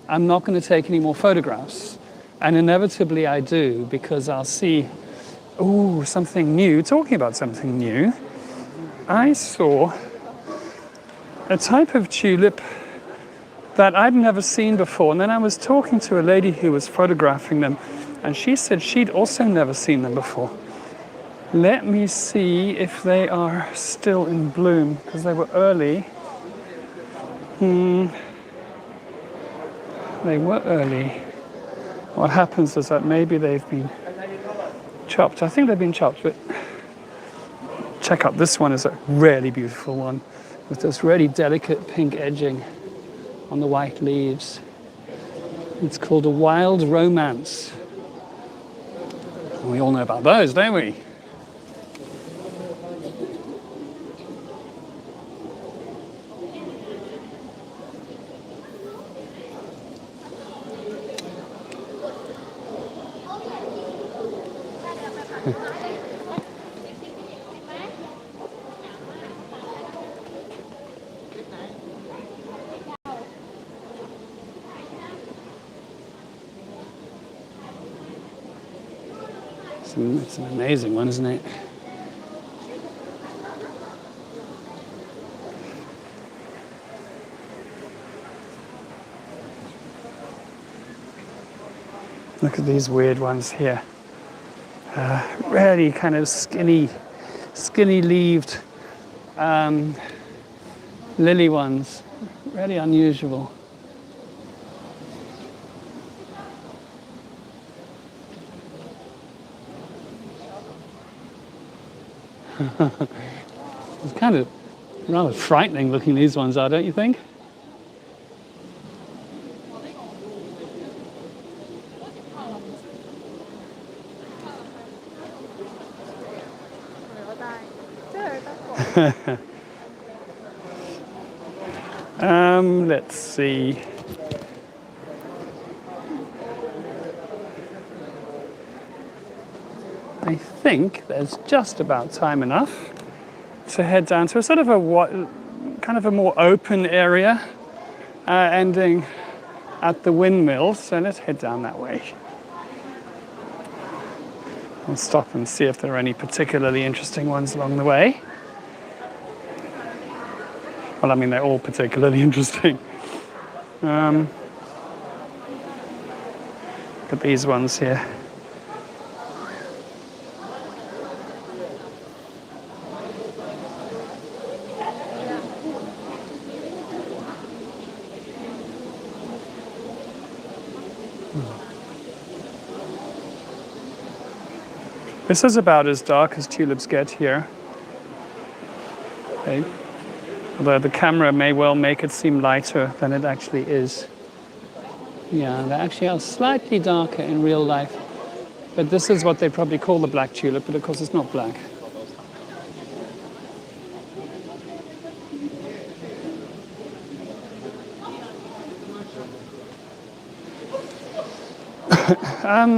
I'm not going to take any more photographs. And inevitably I do, because I'll see, ooh, something new. Talking about something new, I saw a type of tulip that I'd never seen before. And then I was talking to a lady who was photographing them, and she said she'd also never seen them before. Let me see if they are still in bloom, because they were early. They were early. What happens is that maybe they've been chopped. I think they've been chopped, but check out this one. Is a really beautiful one with this really delicate pink edging on the white leaves. It's called a Wild Romance. We all know about those, don't we? It's an amazing one, isn't it? Look at these weird ones here. Really kind of skinny-leaved lily ones. Really unusual. It's kind of rather frightening looking, these ones are, don't you think? Let's see. I think there's just about time enough to head down to a sort of kind of a more open area, ending at the windmill. So let's head down that way. We'll stop and see if there are any particularly interesting ones along the way. Well, I mean, they're all particularly interesting. Look at these ones here. This is about as dark as tulips get here. Okay. Although the camera may well make it seem lighter than it actually is. Yeah, they actually are slightly darker in real life. But this is what they probably call the black tulip, but of course it's not black.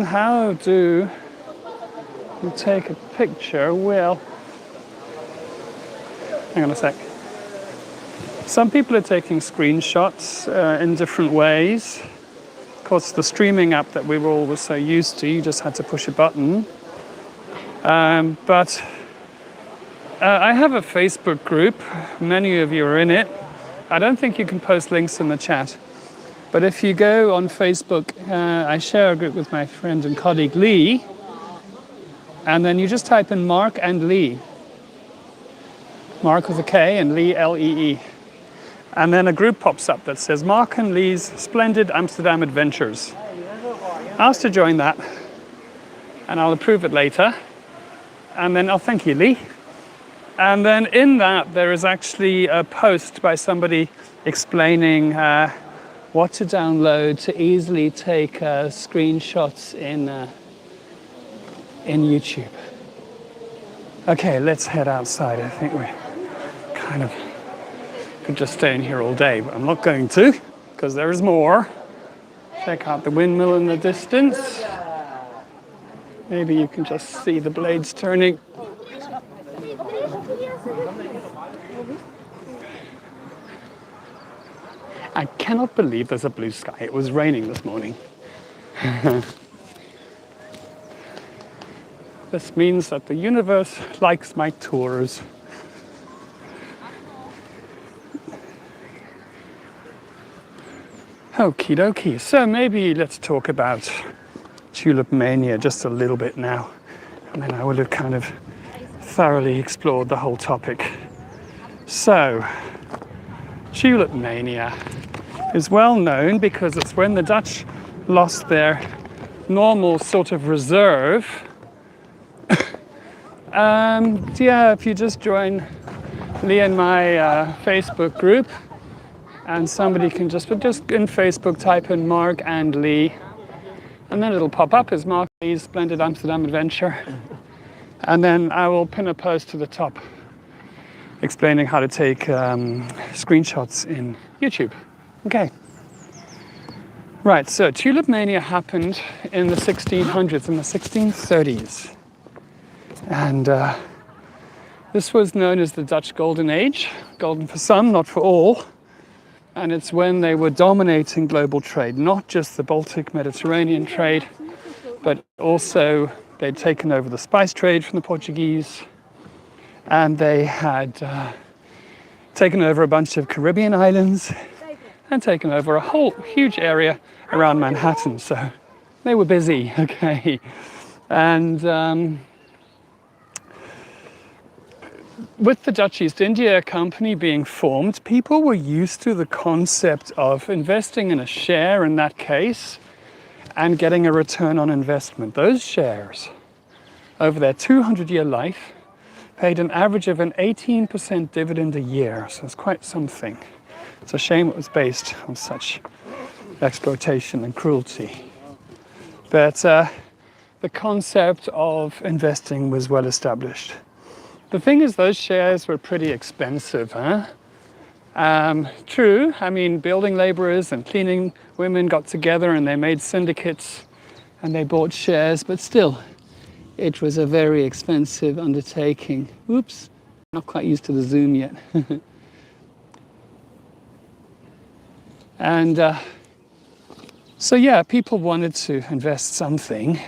How do you take a picture? Well, hang on a sec. Some people are taking screenshots in different ways. Of course, the streaming app that we were always so used to, you just had to push a button. But I have a Facebook group. Many of you are in it. I don't think you can post links in the chat. But if you go on Facebook, I share a group with my friend and colleague Lee. And then you just type in Mark and Lee. Mark with a K and Lee, L-E-E. And then a group pops up that says Mark and Lee's Splendid Amsterdam Adventures. Ask to join that. And I'll approve it later. And then I'll thank you, Lee. And then in that, there is actually a post by somebody explaining what to download to easily take screenshots in YouTube. Okay, let's head outside. I think we kind of could just stay in here all day, but I'm not going to, because there is more. Check out the windmill in the distance. Maybe you can just see the blades turning. I cannot believe there's a blue sky. It was raining this morning. This means that the universe likes my tours. Okie dokie. So maybe let's talk about Tulip Mania just a little bit now. And then I will have kind of thoroughly explored the whole topic. So, Tulip Mania is well known because it's when the Dutch lost their normal sort of reserve. Yeah, if you just join Lee and my Facebook group, and somebody can just in Facebook type in Mark and Lee, and then it'll pop up as Mark Lee's Splendid Amsterdam Adventure. And then I will pin a post to the top explaining how to take screenshots in YouTube. Okay. Right, so Tulip Mania happened in the 1600s, in the 1630s. And this was known as the Dutch Golden Age. Golden for some, not for all. And it's when they were dominating global trade, not just the Baltic Mediterranean trade, but also they'd taken over the spice trade from the Portuguese, and they had taken over a bunch of Caribbean islands and taken over a whole huge area around Manhattan. So they were busy, okay. And with the Dutch East India Company being formed, people were used to the concept of investing in a share in that case and getting a return on investment. Those shares, over their 200-year life, paid an average of an 18% dividend a year. So it's quite something. It's a shame it was based on such exploitation and cruelty. But the concept of investing was well established. The thing is, those shares were pretty expensive, huh? True, I mean, building laborers and cleaning women got together and they made syndicates and they bought shares, but still, it was a very expensive undertaking. Oops, not quite used to the zoom yet. And so yeah, people wanted to invest something.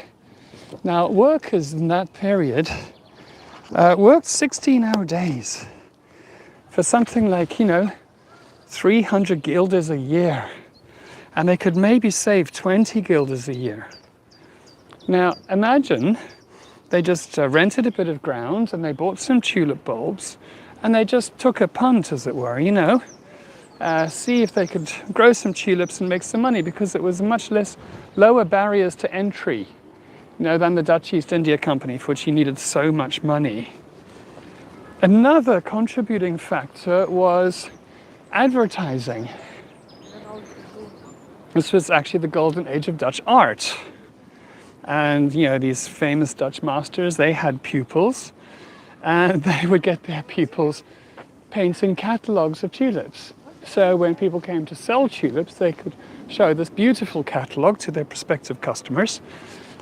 Now, workers in that period worked 16-hour days for something like, 300 guilders a year. And they could maybe save 20 guilders a year. Now, imagine they just rented a bit of ground and they bought some tulip bulbs and they just took a punt, as it were, see if they could grow some tulips and make some money, because it was a much less lower barriers to entry, than the Dutch East India Company, for which he needed so much money. Another contributing factor was advertising. This was actually the golden age of Dutch art. And, these famous Dutch masters, they had pupils, and they would get their pupils painting catalogues of tulips. So when people came to sell tulips, they could show this beautiful catalogue to their prospective customers,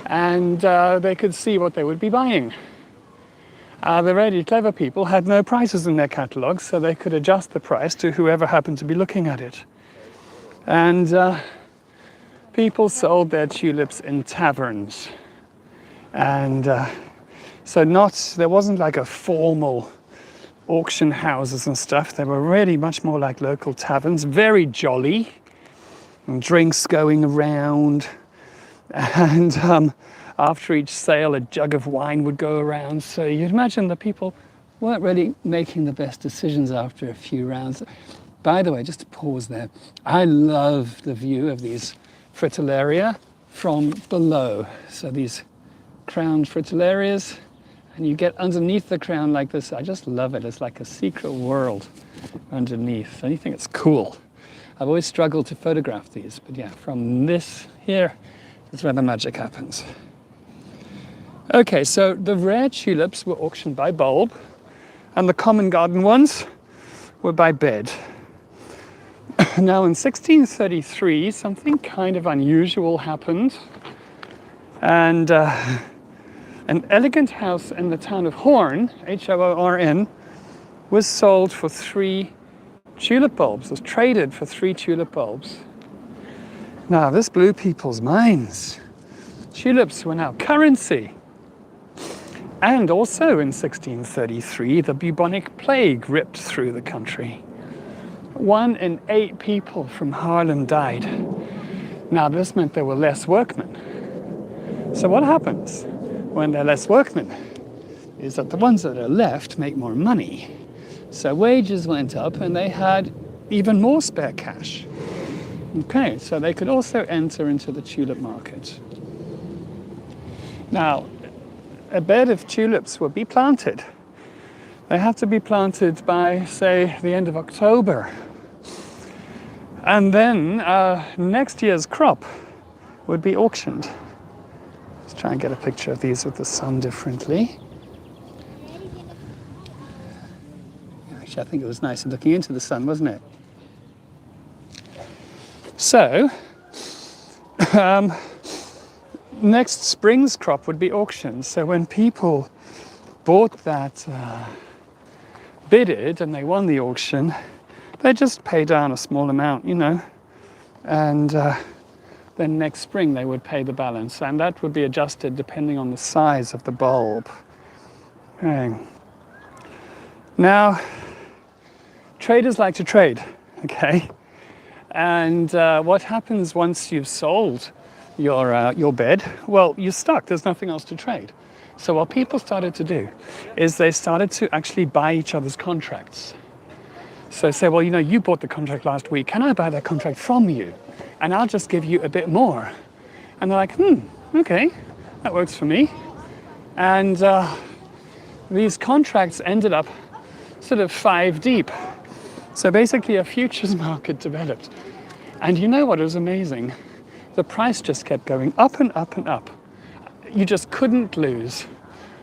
and they could see what they would be buying. The really clever people had no prices in their catalogues, so they could adjust the price to whoever happened to be looking at it. And people sold their tulips in taverns. And there wasn't like a formal auction houses and stuff. They were really much more like local taverns, very jolly, and drinks going around. And after each sale, a jug of wine would go around. So you'd imagine the people weren't really making the best decisions after a few rounds. By the way, just to pause there, I love the view of these fritillaria from below. So these crowned fritillarias, and you get underneath the crown like this. I just love it. It's like a secret world underneath. I think it's cool. I've always struggled to photograph these, but yeah, from this here, that's where the magic happens. Okay, so the rare tulips were auctioned by bulb, and the common garden ones were by bed. Now in 1633, something kind of unusual happened, and an elegant house in the town of Hoorn, Hoorn, was sold for 3 tulip bulbs, was traded for 3 tulip bulbs. Now this blew people's minds. Tulips were now currency. And also in 1633, the bubonic plague ripped through the country. 1 in 8 people from Haarlem died. Now this meant there were less workmen. So what happens when there are less workmen is that the ones that are left make more money. So wages went up and they had even more spare cash. Okay, so they could also enter into the tulip market. Now, a bed of tulips will be planted. They have to be planted by, say, the end of October. And then next year's crop would be auctioned. Let's try and get a picture of these with the sun differently. Actually, I think it was nicer looking into the sun, wasn't it? So, next spring's crop would be auctioned. So when people bought that, bidded, and they won the auction, they just pay down a small amount, and then next spring they would pay the balance, and that would be adjusted depending on the size of the bulb. Okay. Now, traders like to trade, okay? And what happens once you've sold your bed? Well, you're stuck. There's nothing else to trade. So what people started to do is they started to actually buy each other's contracts. So say, well, you bought the contract last week. Can I buy that contract from you? And I'll just give you a bit more. And they're like, okay, that works for me. And these contracts ended up sort of 5 deep. So basically a futures market developed. And you know what was amazing? The price just kept going up and up and up. You just couldn't lose.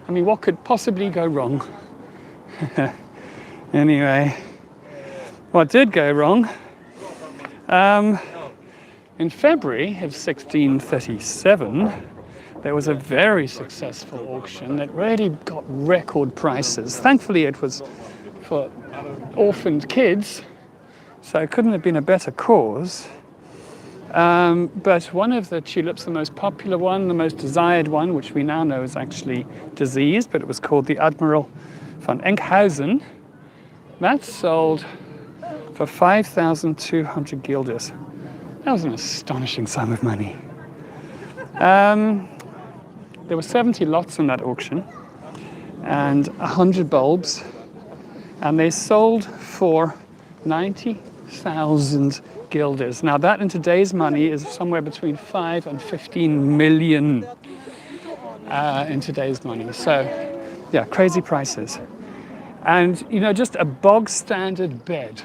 I mean, what could possibly go wrong? Anyway, what did go wrong? In February of 1637, there was a very successful auction that really got record prices. Thankfully, it was for orphaned kids, so it couldn't have been a better cause. But one of the tulips, the most popular one, the most desired one, which we now know is actually diseased, but it was called the Admiral van Enkhuizen, that sold for 5,200 guilders. That was an astonishing sum of money. There were 70 lots in that auction and 100 bulbs, and they sold for 90,000 guilders. Now that in today's money is somewhere between 5 and 15 million in today's money. So yeah, crazy prices. And you know, just a bog standard bed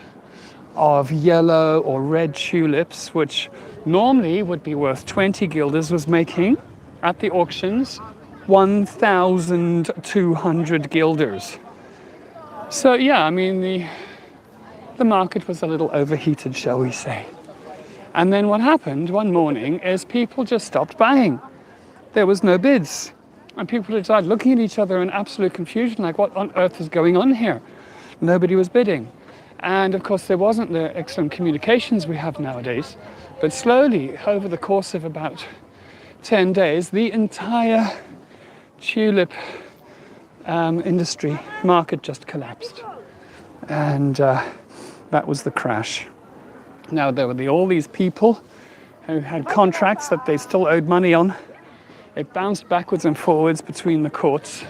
of yellow or red tulips, which normally would be worth 20 guilders, was making at the auctions 1,200 guilders. So yeah, I mean, the market was a little overheated, shall we say. And then what happened one morning is people just stopped buying. There was no bids. And people started looking at each other in absolute confusion, like what on earth is going on here? Nobody was bidding. And of course, there wasn't the excellent communications we have nowadays. But slowly, over the course of about 10 days, the entire tulip industry market just collapsed. And that was the crash. Now, there were all these people who had contracts that they still owed money on. It bounced backwards and forwards between the courts.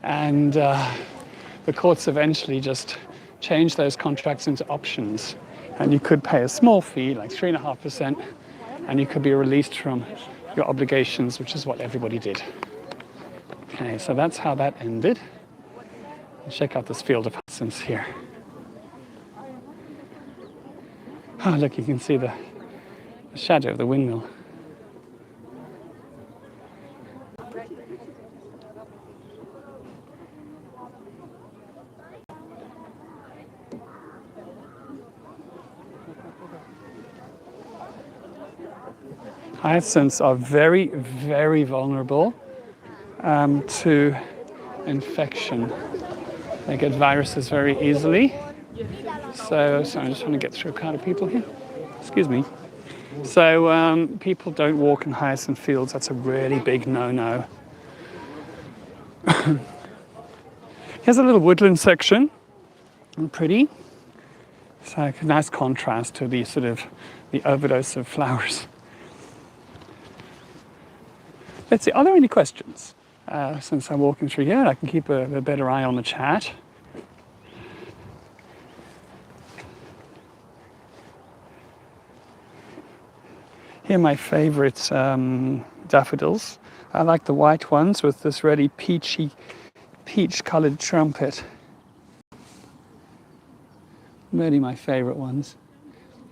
And the courts eventually just changed those contracts into options. And you could pay a small fee, like 3.5%, and you could be released from your obligations, which is what everybody did. Okay, so that's how that ended. Check out this field of hyacinths here. Oh, look, you can see the shadow of the windmill. Hyacinths are very, very vulnerable to infection. They get viruses very easily. So I'm just trying to get through a crowd of people here. Excuse me. So people don't walk in hyacinth fields. That's a really big no-no. Here's a little woodland section. Pretty. It's like a nice contrast to the sort of the overdose of flowers. Let's see, are there any questions? Since I'm walking through here, I can keep a better eye on the chat. Here are my favorite daffodils. I like the white ones with this really peach-colored trumpet. Really my favorite ones.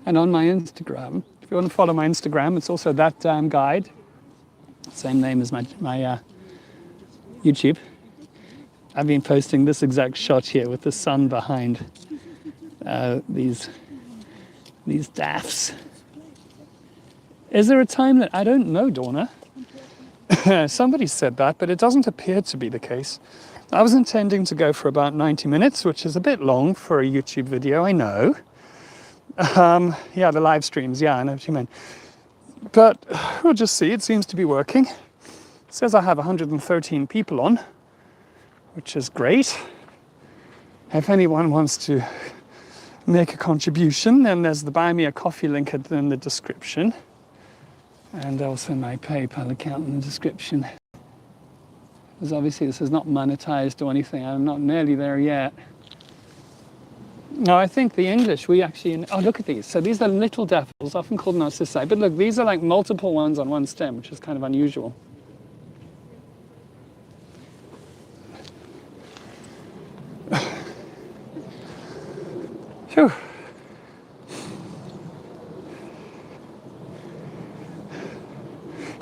And on my Instagram, if you want to follow my Instagram, it's also that damn guide. Same name as my YouTube. I've been posting this exact shot here with the sun behind these daffs. Is there a time that I don't know, Donna? Somebody said that, but it doesn't appear to be the case. I was intending to go for about 90 minutes, which is a bit long for a YouTube video, I know. Yeah, the live streams, yeah, I know what you mean. But we'll just see, it seems to be working. It says I have 113 people on, which is great. If anyone wants to make a contribution, then there's the Buy Me a Coffee link in the description. And also my PayPal account in the description. Because obviously this is not monetized or anything. I'm not nearly there yet. No, I think the English, we actually... Oh, look at these. So these are little daffodils, often called narcissi. But look, these are like multiple ones on one stem, which is kind of unusual. Phew.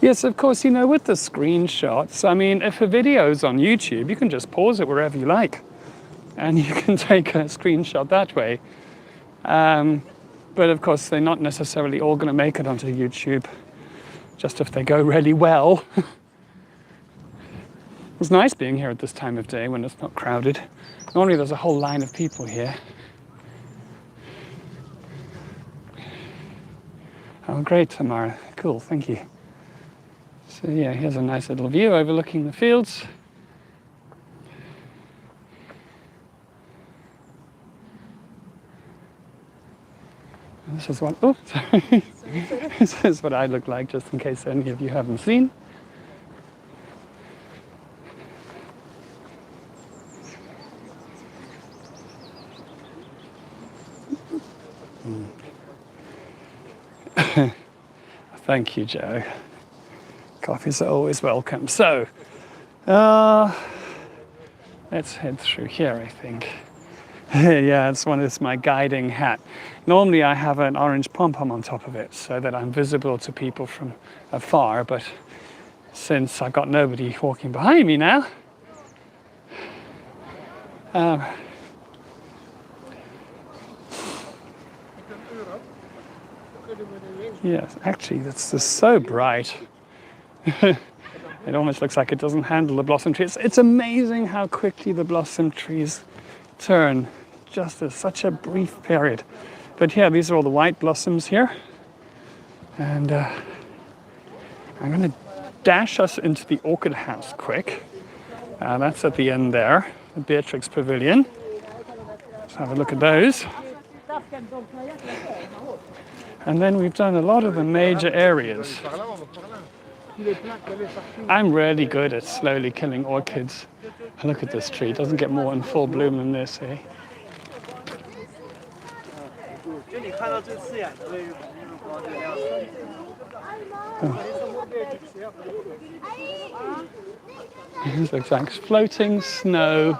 Yes, of course, you know, with the screenshots, I mean, if a video's on YouTube, you can just pause it wherever you like. And you can take a screenshot that way. But of course, they're not necessarily all going to make it onto YouTube, just if they go really well. It's nice being here at this time of day when it's not crowded. Normally there's a whole line of people here. Oh, great, Tamara. Cool, thank you. So yeah, here's a nice little view overlooking the fields. This is what, oh, sorry. This is what I look like, just in case any of you haven't seen. Thank you, Joe. Coffees are always welcome. So, let's head through here, I think. Yeah, it's my guiding hat. Normally I have an orange pom-pom on top of it so that I'm visible to people from afar, but since I've got nobody walking behind me now, yes, actually that's just so bright. It almost looks like it doesn't handle the blossom trees. It's amazing how quickly the blossom trees turn, just in such a brief period. But yeah, these are all the white blossoms here. And I'm going to dash us into the orchid house quick. That's at the end there, the Beatrix Pavilion. Let's have a look at those. And then we've done a lot of the major areas. I'm really good at slowly killing orchids. Look at this tree, it doesn't get more in full bloom than this, eh? This looks like floating snow.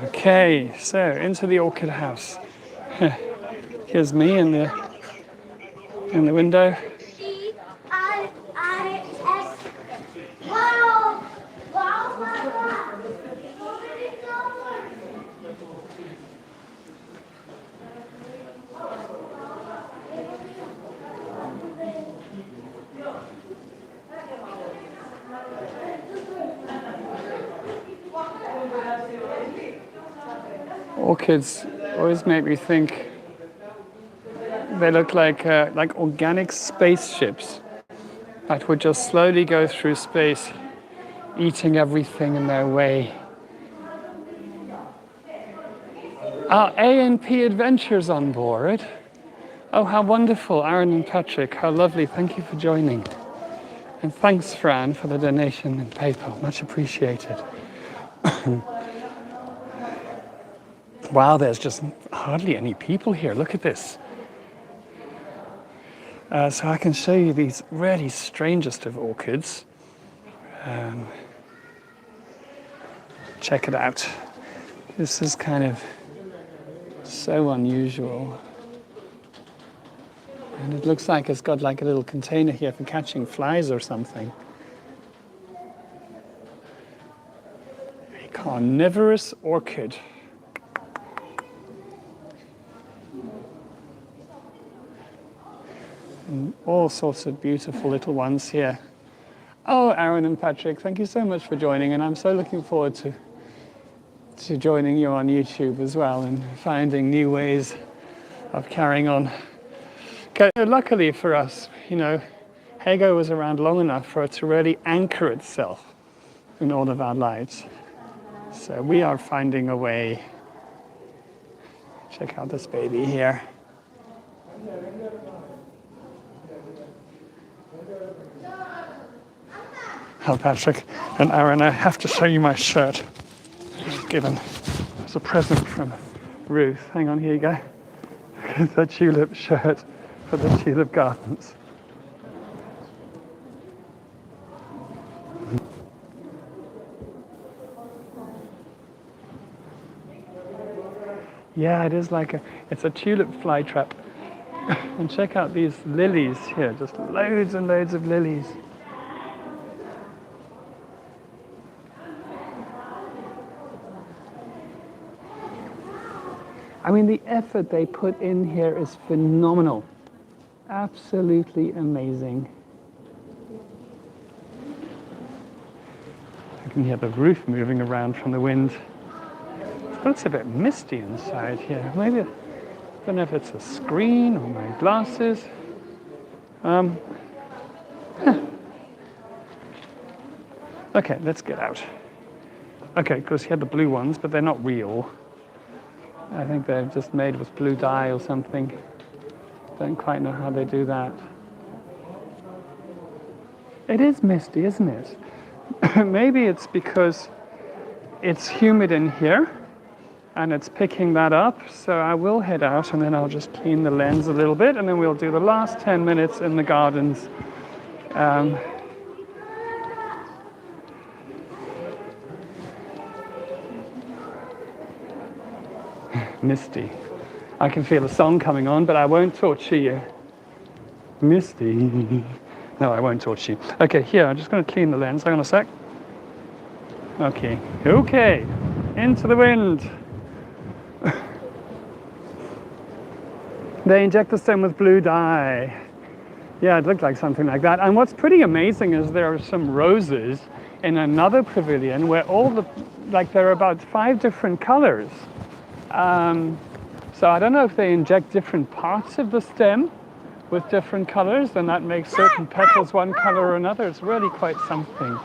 Okay, so into the orchid house. Here's me in the window. Orchids always make me think they look like organic spaceships that would just slowly go through space, eating everything in their way. Our A&P Adventures on board. Oh, how wonderful, Aaron and Patrick, how lovely. Thank you for joining. And thanks, Fran, for the donation in PayPal. Much appreciated. Wow, there's just hardly any people here. Look at this. So I can show you these really strangest of orchids. Check it out. This is kind of so unusual. And it looks like it's got like a little container here for catching flies or something. A carnivorous orchid. And all sorts of beautiful little ones here. Oh, Aaron and Patrick, thank you so much for joining, and I'm so looking forward to joining you on YouTube as well and finding new ways of carrying on. Luckily for us, you know, Hego was around long enough for it to really anchor itself in all of our lives. So we are finding a way. Check out this baby here. Oh, Patrick and Aaron, I have to show you my shirt. It was given as a present from Ruth. Hang on, here you go. The tulip shirt for the Tulip Gardens. Yeah, it is like it's a tulip fly trap. And check out these lilies here, just loads and loads of lilies. I mean, the effort they put in here is phenomenal. Absolutely amazing. I can hear the roof moving around from the wind. It looks a bit misty inside here. Maybe, I don't know if it's a screen or my glasses. Okay, let's get out. Okay, because he had the blue ones, but they're not real. I think they're just made with blue dye or something. Don't quite know how they do that. It is misty, isn't it? Maybe it's because it's humid in here and it's picking that up. So I will head out and then I'll just clean the lens a little bit and then we'll do the last 10 minutes in the gardens. Misty. I can feel a song coming on, but I won't torture you. Misty. No, I won't torture you. Okay, here, I'm just going to clean the lens. Hang on a sec. Okay. Okay. Into the wind. They inject the stem with blue dye. Yeah, it looked like something like that. And what's pretty amazing is there are some roses in another pavilion where all the, like there are about 5 different colors. So I don't know if they inject different parts of the stem with different colors, and that makes certain petals one color or another. It's really quite something.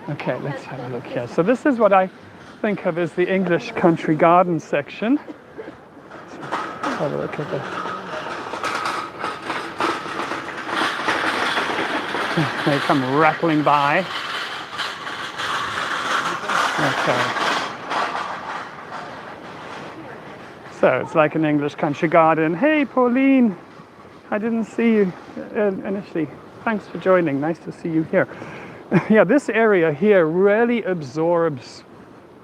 Okay, let's have a look here. So this is what I think of as the English country garden section. Let's have a look at this. They come rattling by. Okay. So it's like an English country garden. Hey, Pauline, I didn't see you initially. Thanks for joining. Nice to see you here. Yeah, this area here really absorbs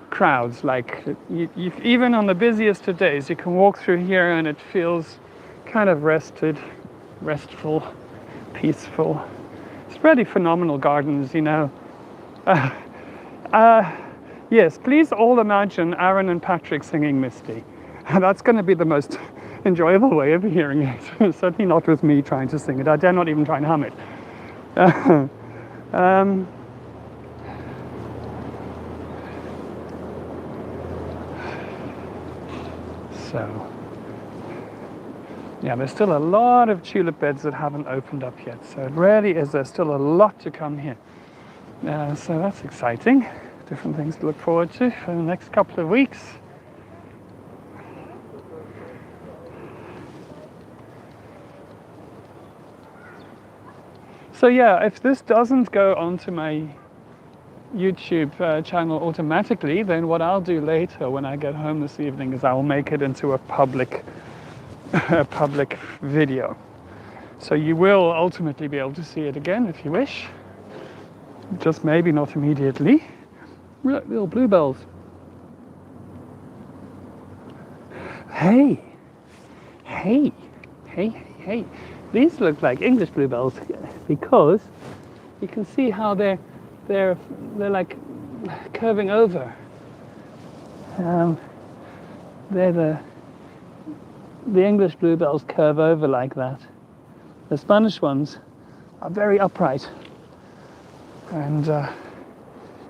crowds. Like even on the busiest of days, you can walk through here and it feels kind of restful, peaceful. It's really phenomenal gardens, you know. Yes, please all imagine Aaron and Patrick singing Misty. That's going to be the most enjoyable way of hearing it. Certainly not with me trying to sing it. I dare not even try and hum it. So, yeah, there's still a lot of tulip beds that haven't opened up yet. So it really is, there's still a lot to come here. So that's exciting. Different things to look forward to for the next couple of weeks. So yeah, if this doesn't go onto my YouTube channel automatically, then what I'll do later when I get home this evening is I'll make it into a public video. So you will ultimately be able to see it again if you wish. Just maybe not immediately. Little bluebells. Hey. These look like English bluebells because you can see how they're like curving over. The English bluebells curve over like that. The Spanish ones are very upright, and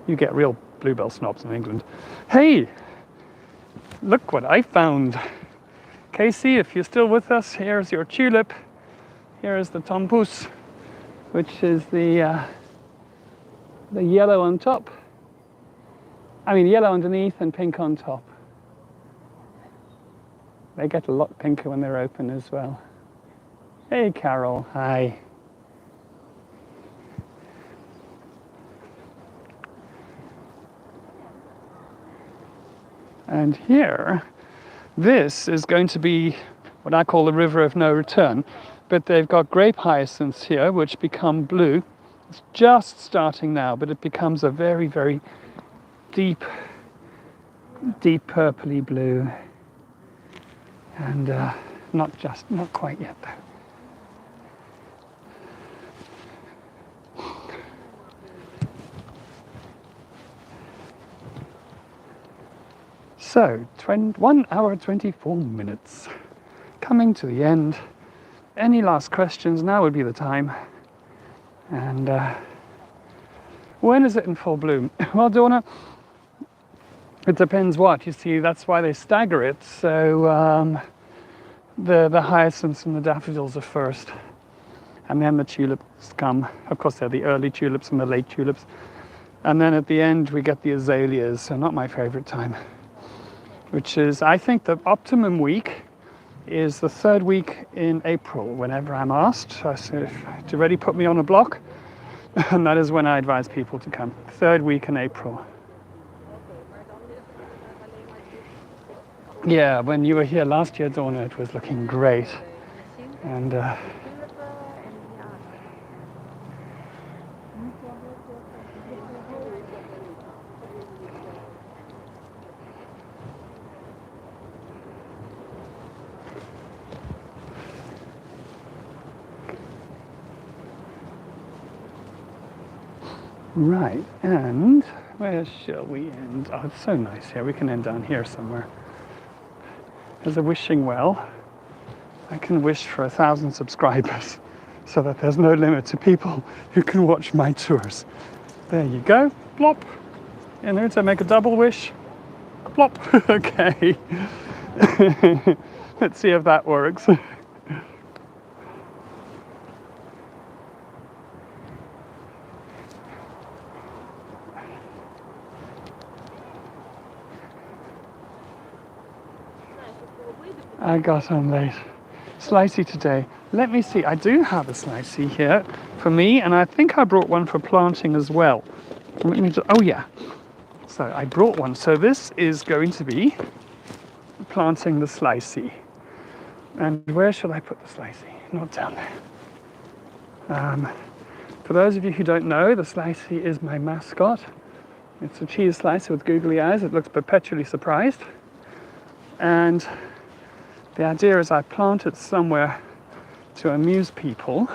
you get real bluebell snobs in England. Hey, look what I found. Casey, if you're still with us, here's your tulip. Here is the tompous, which is the yellow on top. I mean, yellow underneath and pink on top. They get a lot pinker when they're open as well. Hey, Carol, hi. And here, this is going to be what I call the river of no return. But they've got grape hyacinths here, which become blue. It's just starting now, but it becomes a very, very deep purpley blue. And not quite yet though. So, 1 hour 24 minutes. Coming to the end. Any last questions? Now would be the time. And when is it in full bloom? Well, Donna, it depends what. You see, that's why they stagger it. So the hyacinths and the daffodils are first. And then the tulips come. Of course, they're the early tulips and the late tulips. And then at the end, we get the azaleas. So not my favorite time. Which is, I think, the optimum week is the 3rd week in April, whenever I'm asked. So to really put me on a block, And that is when I advise people to come. Third week in April. Yeah, when you were here last year, Donna, it was looking great. And right, and where shall we end? Oh, it's so nice here. We can end down here somewhere. There's a wishing well. I can wish for 1,000 subscribers so that there's no limit to people who can watch my tours. There you go. Plop. In there to make a double wish. Plop. Okay. Let's see if that works. I got on late. Slicey today. Let me see. I do have a slicey here for me, and I think I brought one for planting as well. Let me just, oh yeah. So I brought one. So this is going to be planting the slicey. And where should I put the slicey? Not down there. For those of you who don't know, the slicey is my mascot. It's a cheese slicer with googly eyes. It looks perpetually surprised. And the idea is I plant it somewhere to amuse people,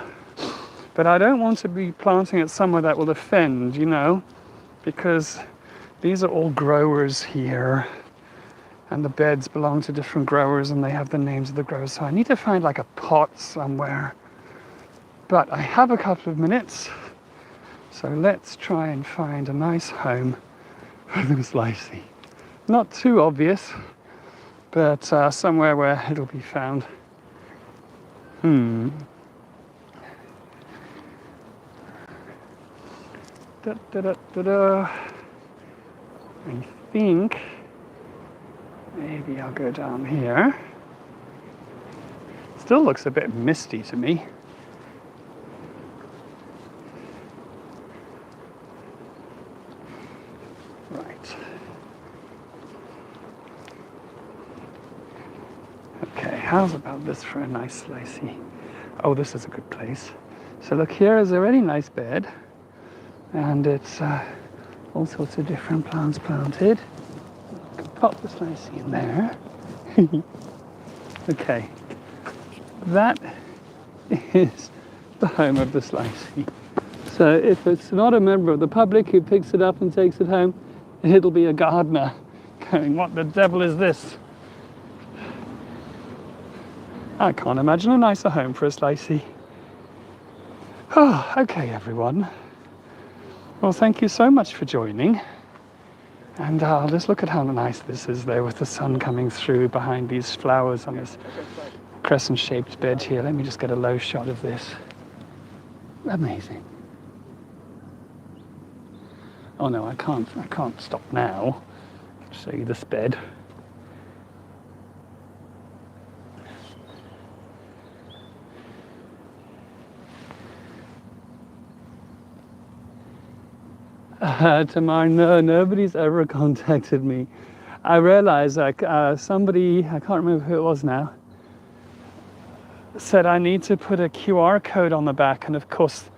but I don't want to be planting it somewhere that will offend, you know, because these are all growers here, and the beds belong to different growers, and they have the names of the growers, so I need to find like a pot somewhere. But I have a couple of minutes, so let's try and find a nice home for the slicey. Not too obvious, but somewhere where it'll be found. Da, da, da, da, da. I think maybe I'll go down here. Still looks a bit misty to me. Right. Okay, how's about this for a nice slicey? Oh, this is a good place. So look, here is a really nice bed, and it's all sorts of different plants planted. I can pop the slicey in there. Okay, that is the home of the slicey. So if it's not a member of the public who picks it up and takes it home, it'll be a gardener going, what the devil is this? I can't imagine a nicer home for a slicey. Oh, okay, everyone. Well, thank you so much for joining. And I'll just look at how nice this is there with the sun coming through behind these flowers on this crescent-shaped bed here. Let me just get a low shot of this. Amazing. Oh no, I can't stop now. Show you this bed. Tamar, no, nobody's ever contacted me. I realized somebody, I can't remember who it was now, said I need to put a QR code on the back, and of course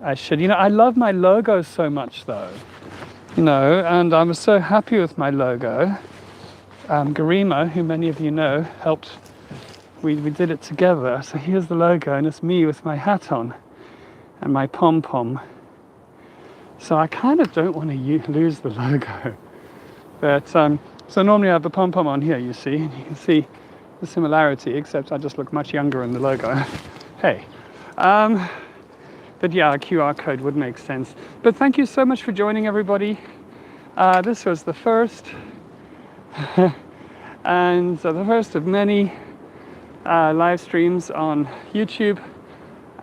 I should. You know, I love my logo so much though, you know, and I'm so happy with my logo. Garima, who many of you know, helped, we did it together. So here's the logo, and it's me with my hat on and my pom-pom. So I kind of don't want to lose the logo. But, so normally I have the pom-pom on here, you see, and you can see the similarity, except I just look much younger in the logo. Hey. But yeah, a QR code would make sense. But thank you so much for joining, everybody. This was the first, and the first of many live streams on YouTube.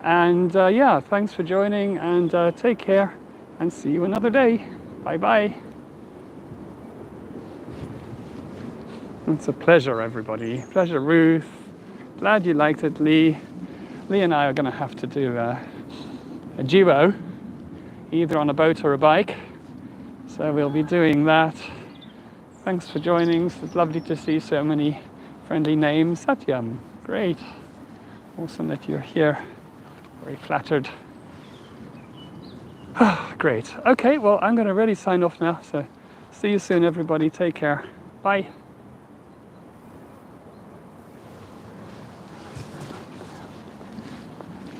And yeah, thanks for joining, and take care, and see you another day. Bye-bye. It's a pleasure, everybody. Pleasure, Ruth. Glad you liked it, Lee. Lee and I are going to have to do a duo either on a boat or a bike. So we'll be doing that. Thanks for joining. It's lovely to see so many friendly names. Satyam, great. Awesome that you're here. Very flattered. Great. Okay, well, I'm going to really sign off now. So see you soon, everybody. Take care. Bye.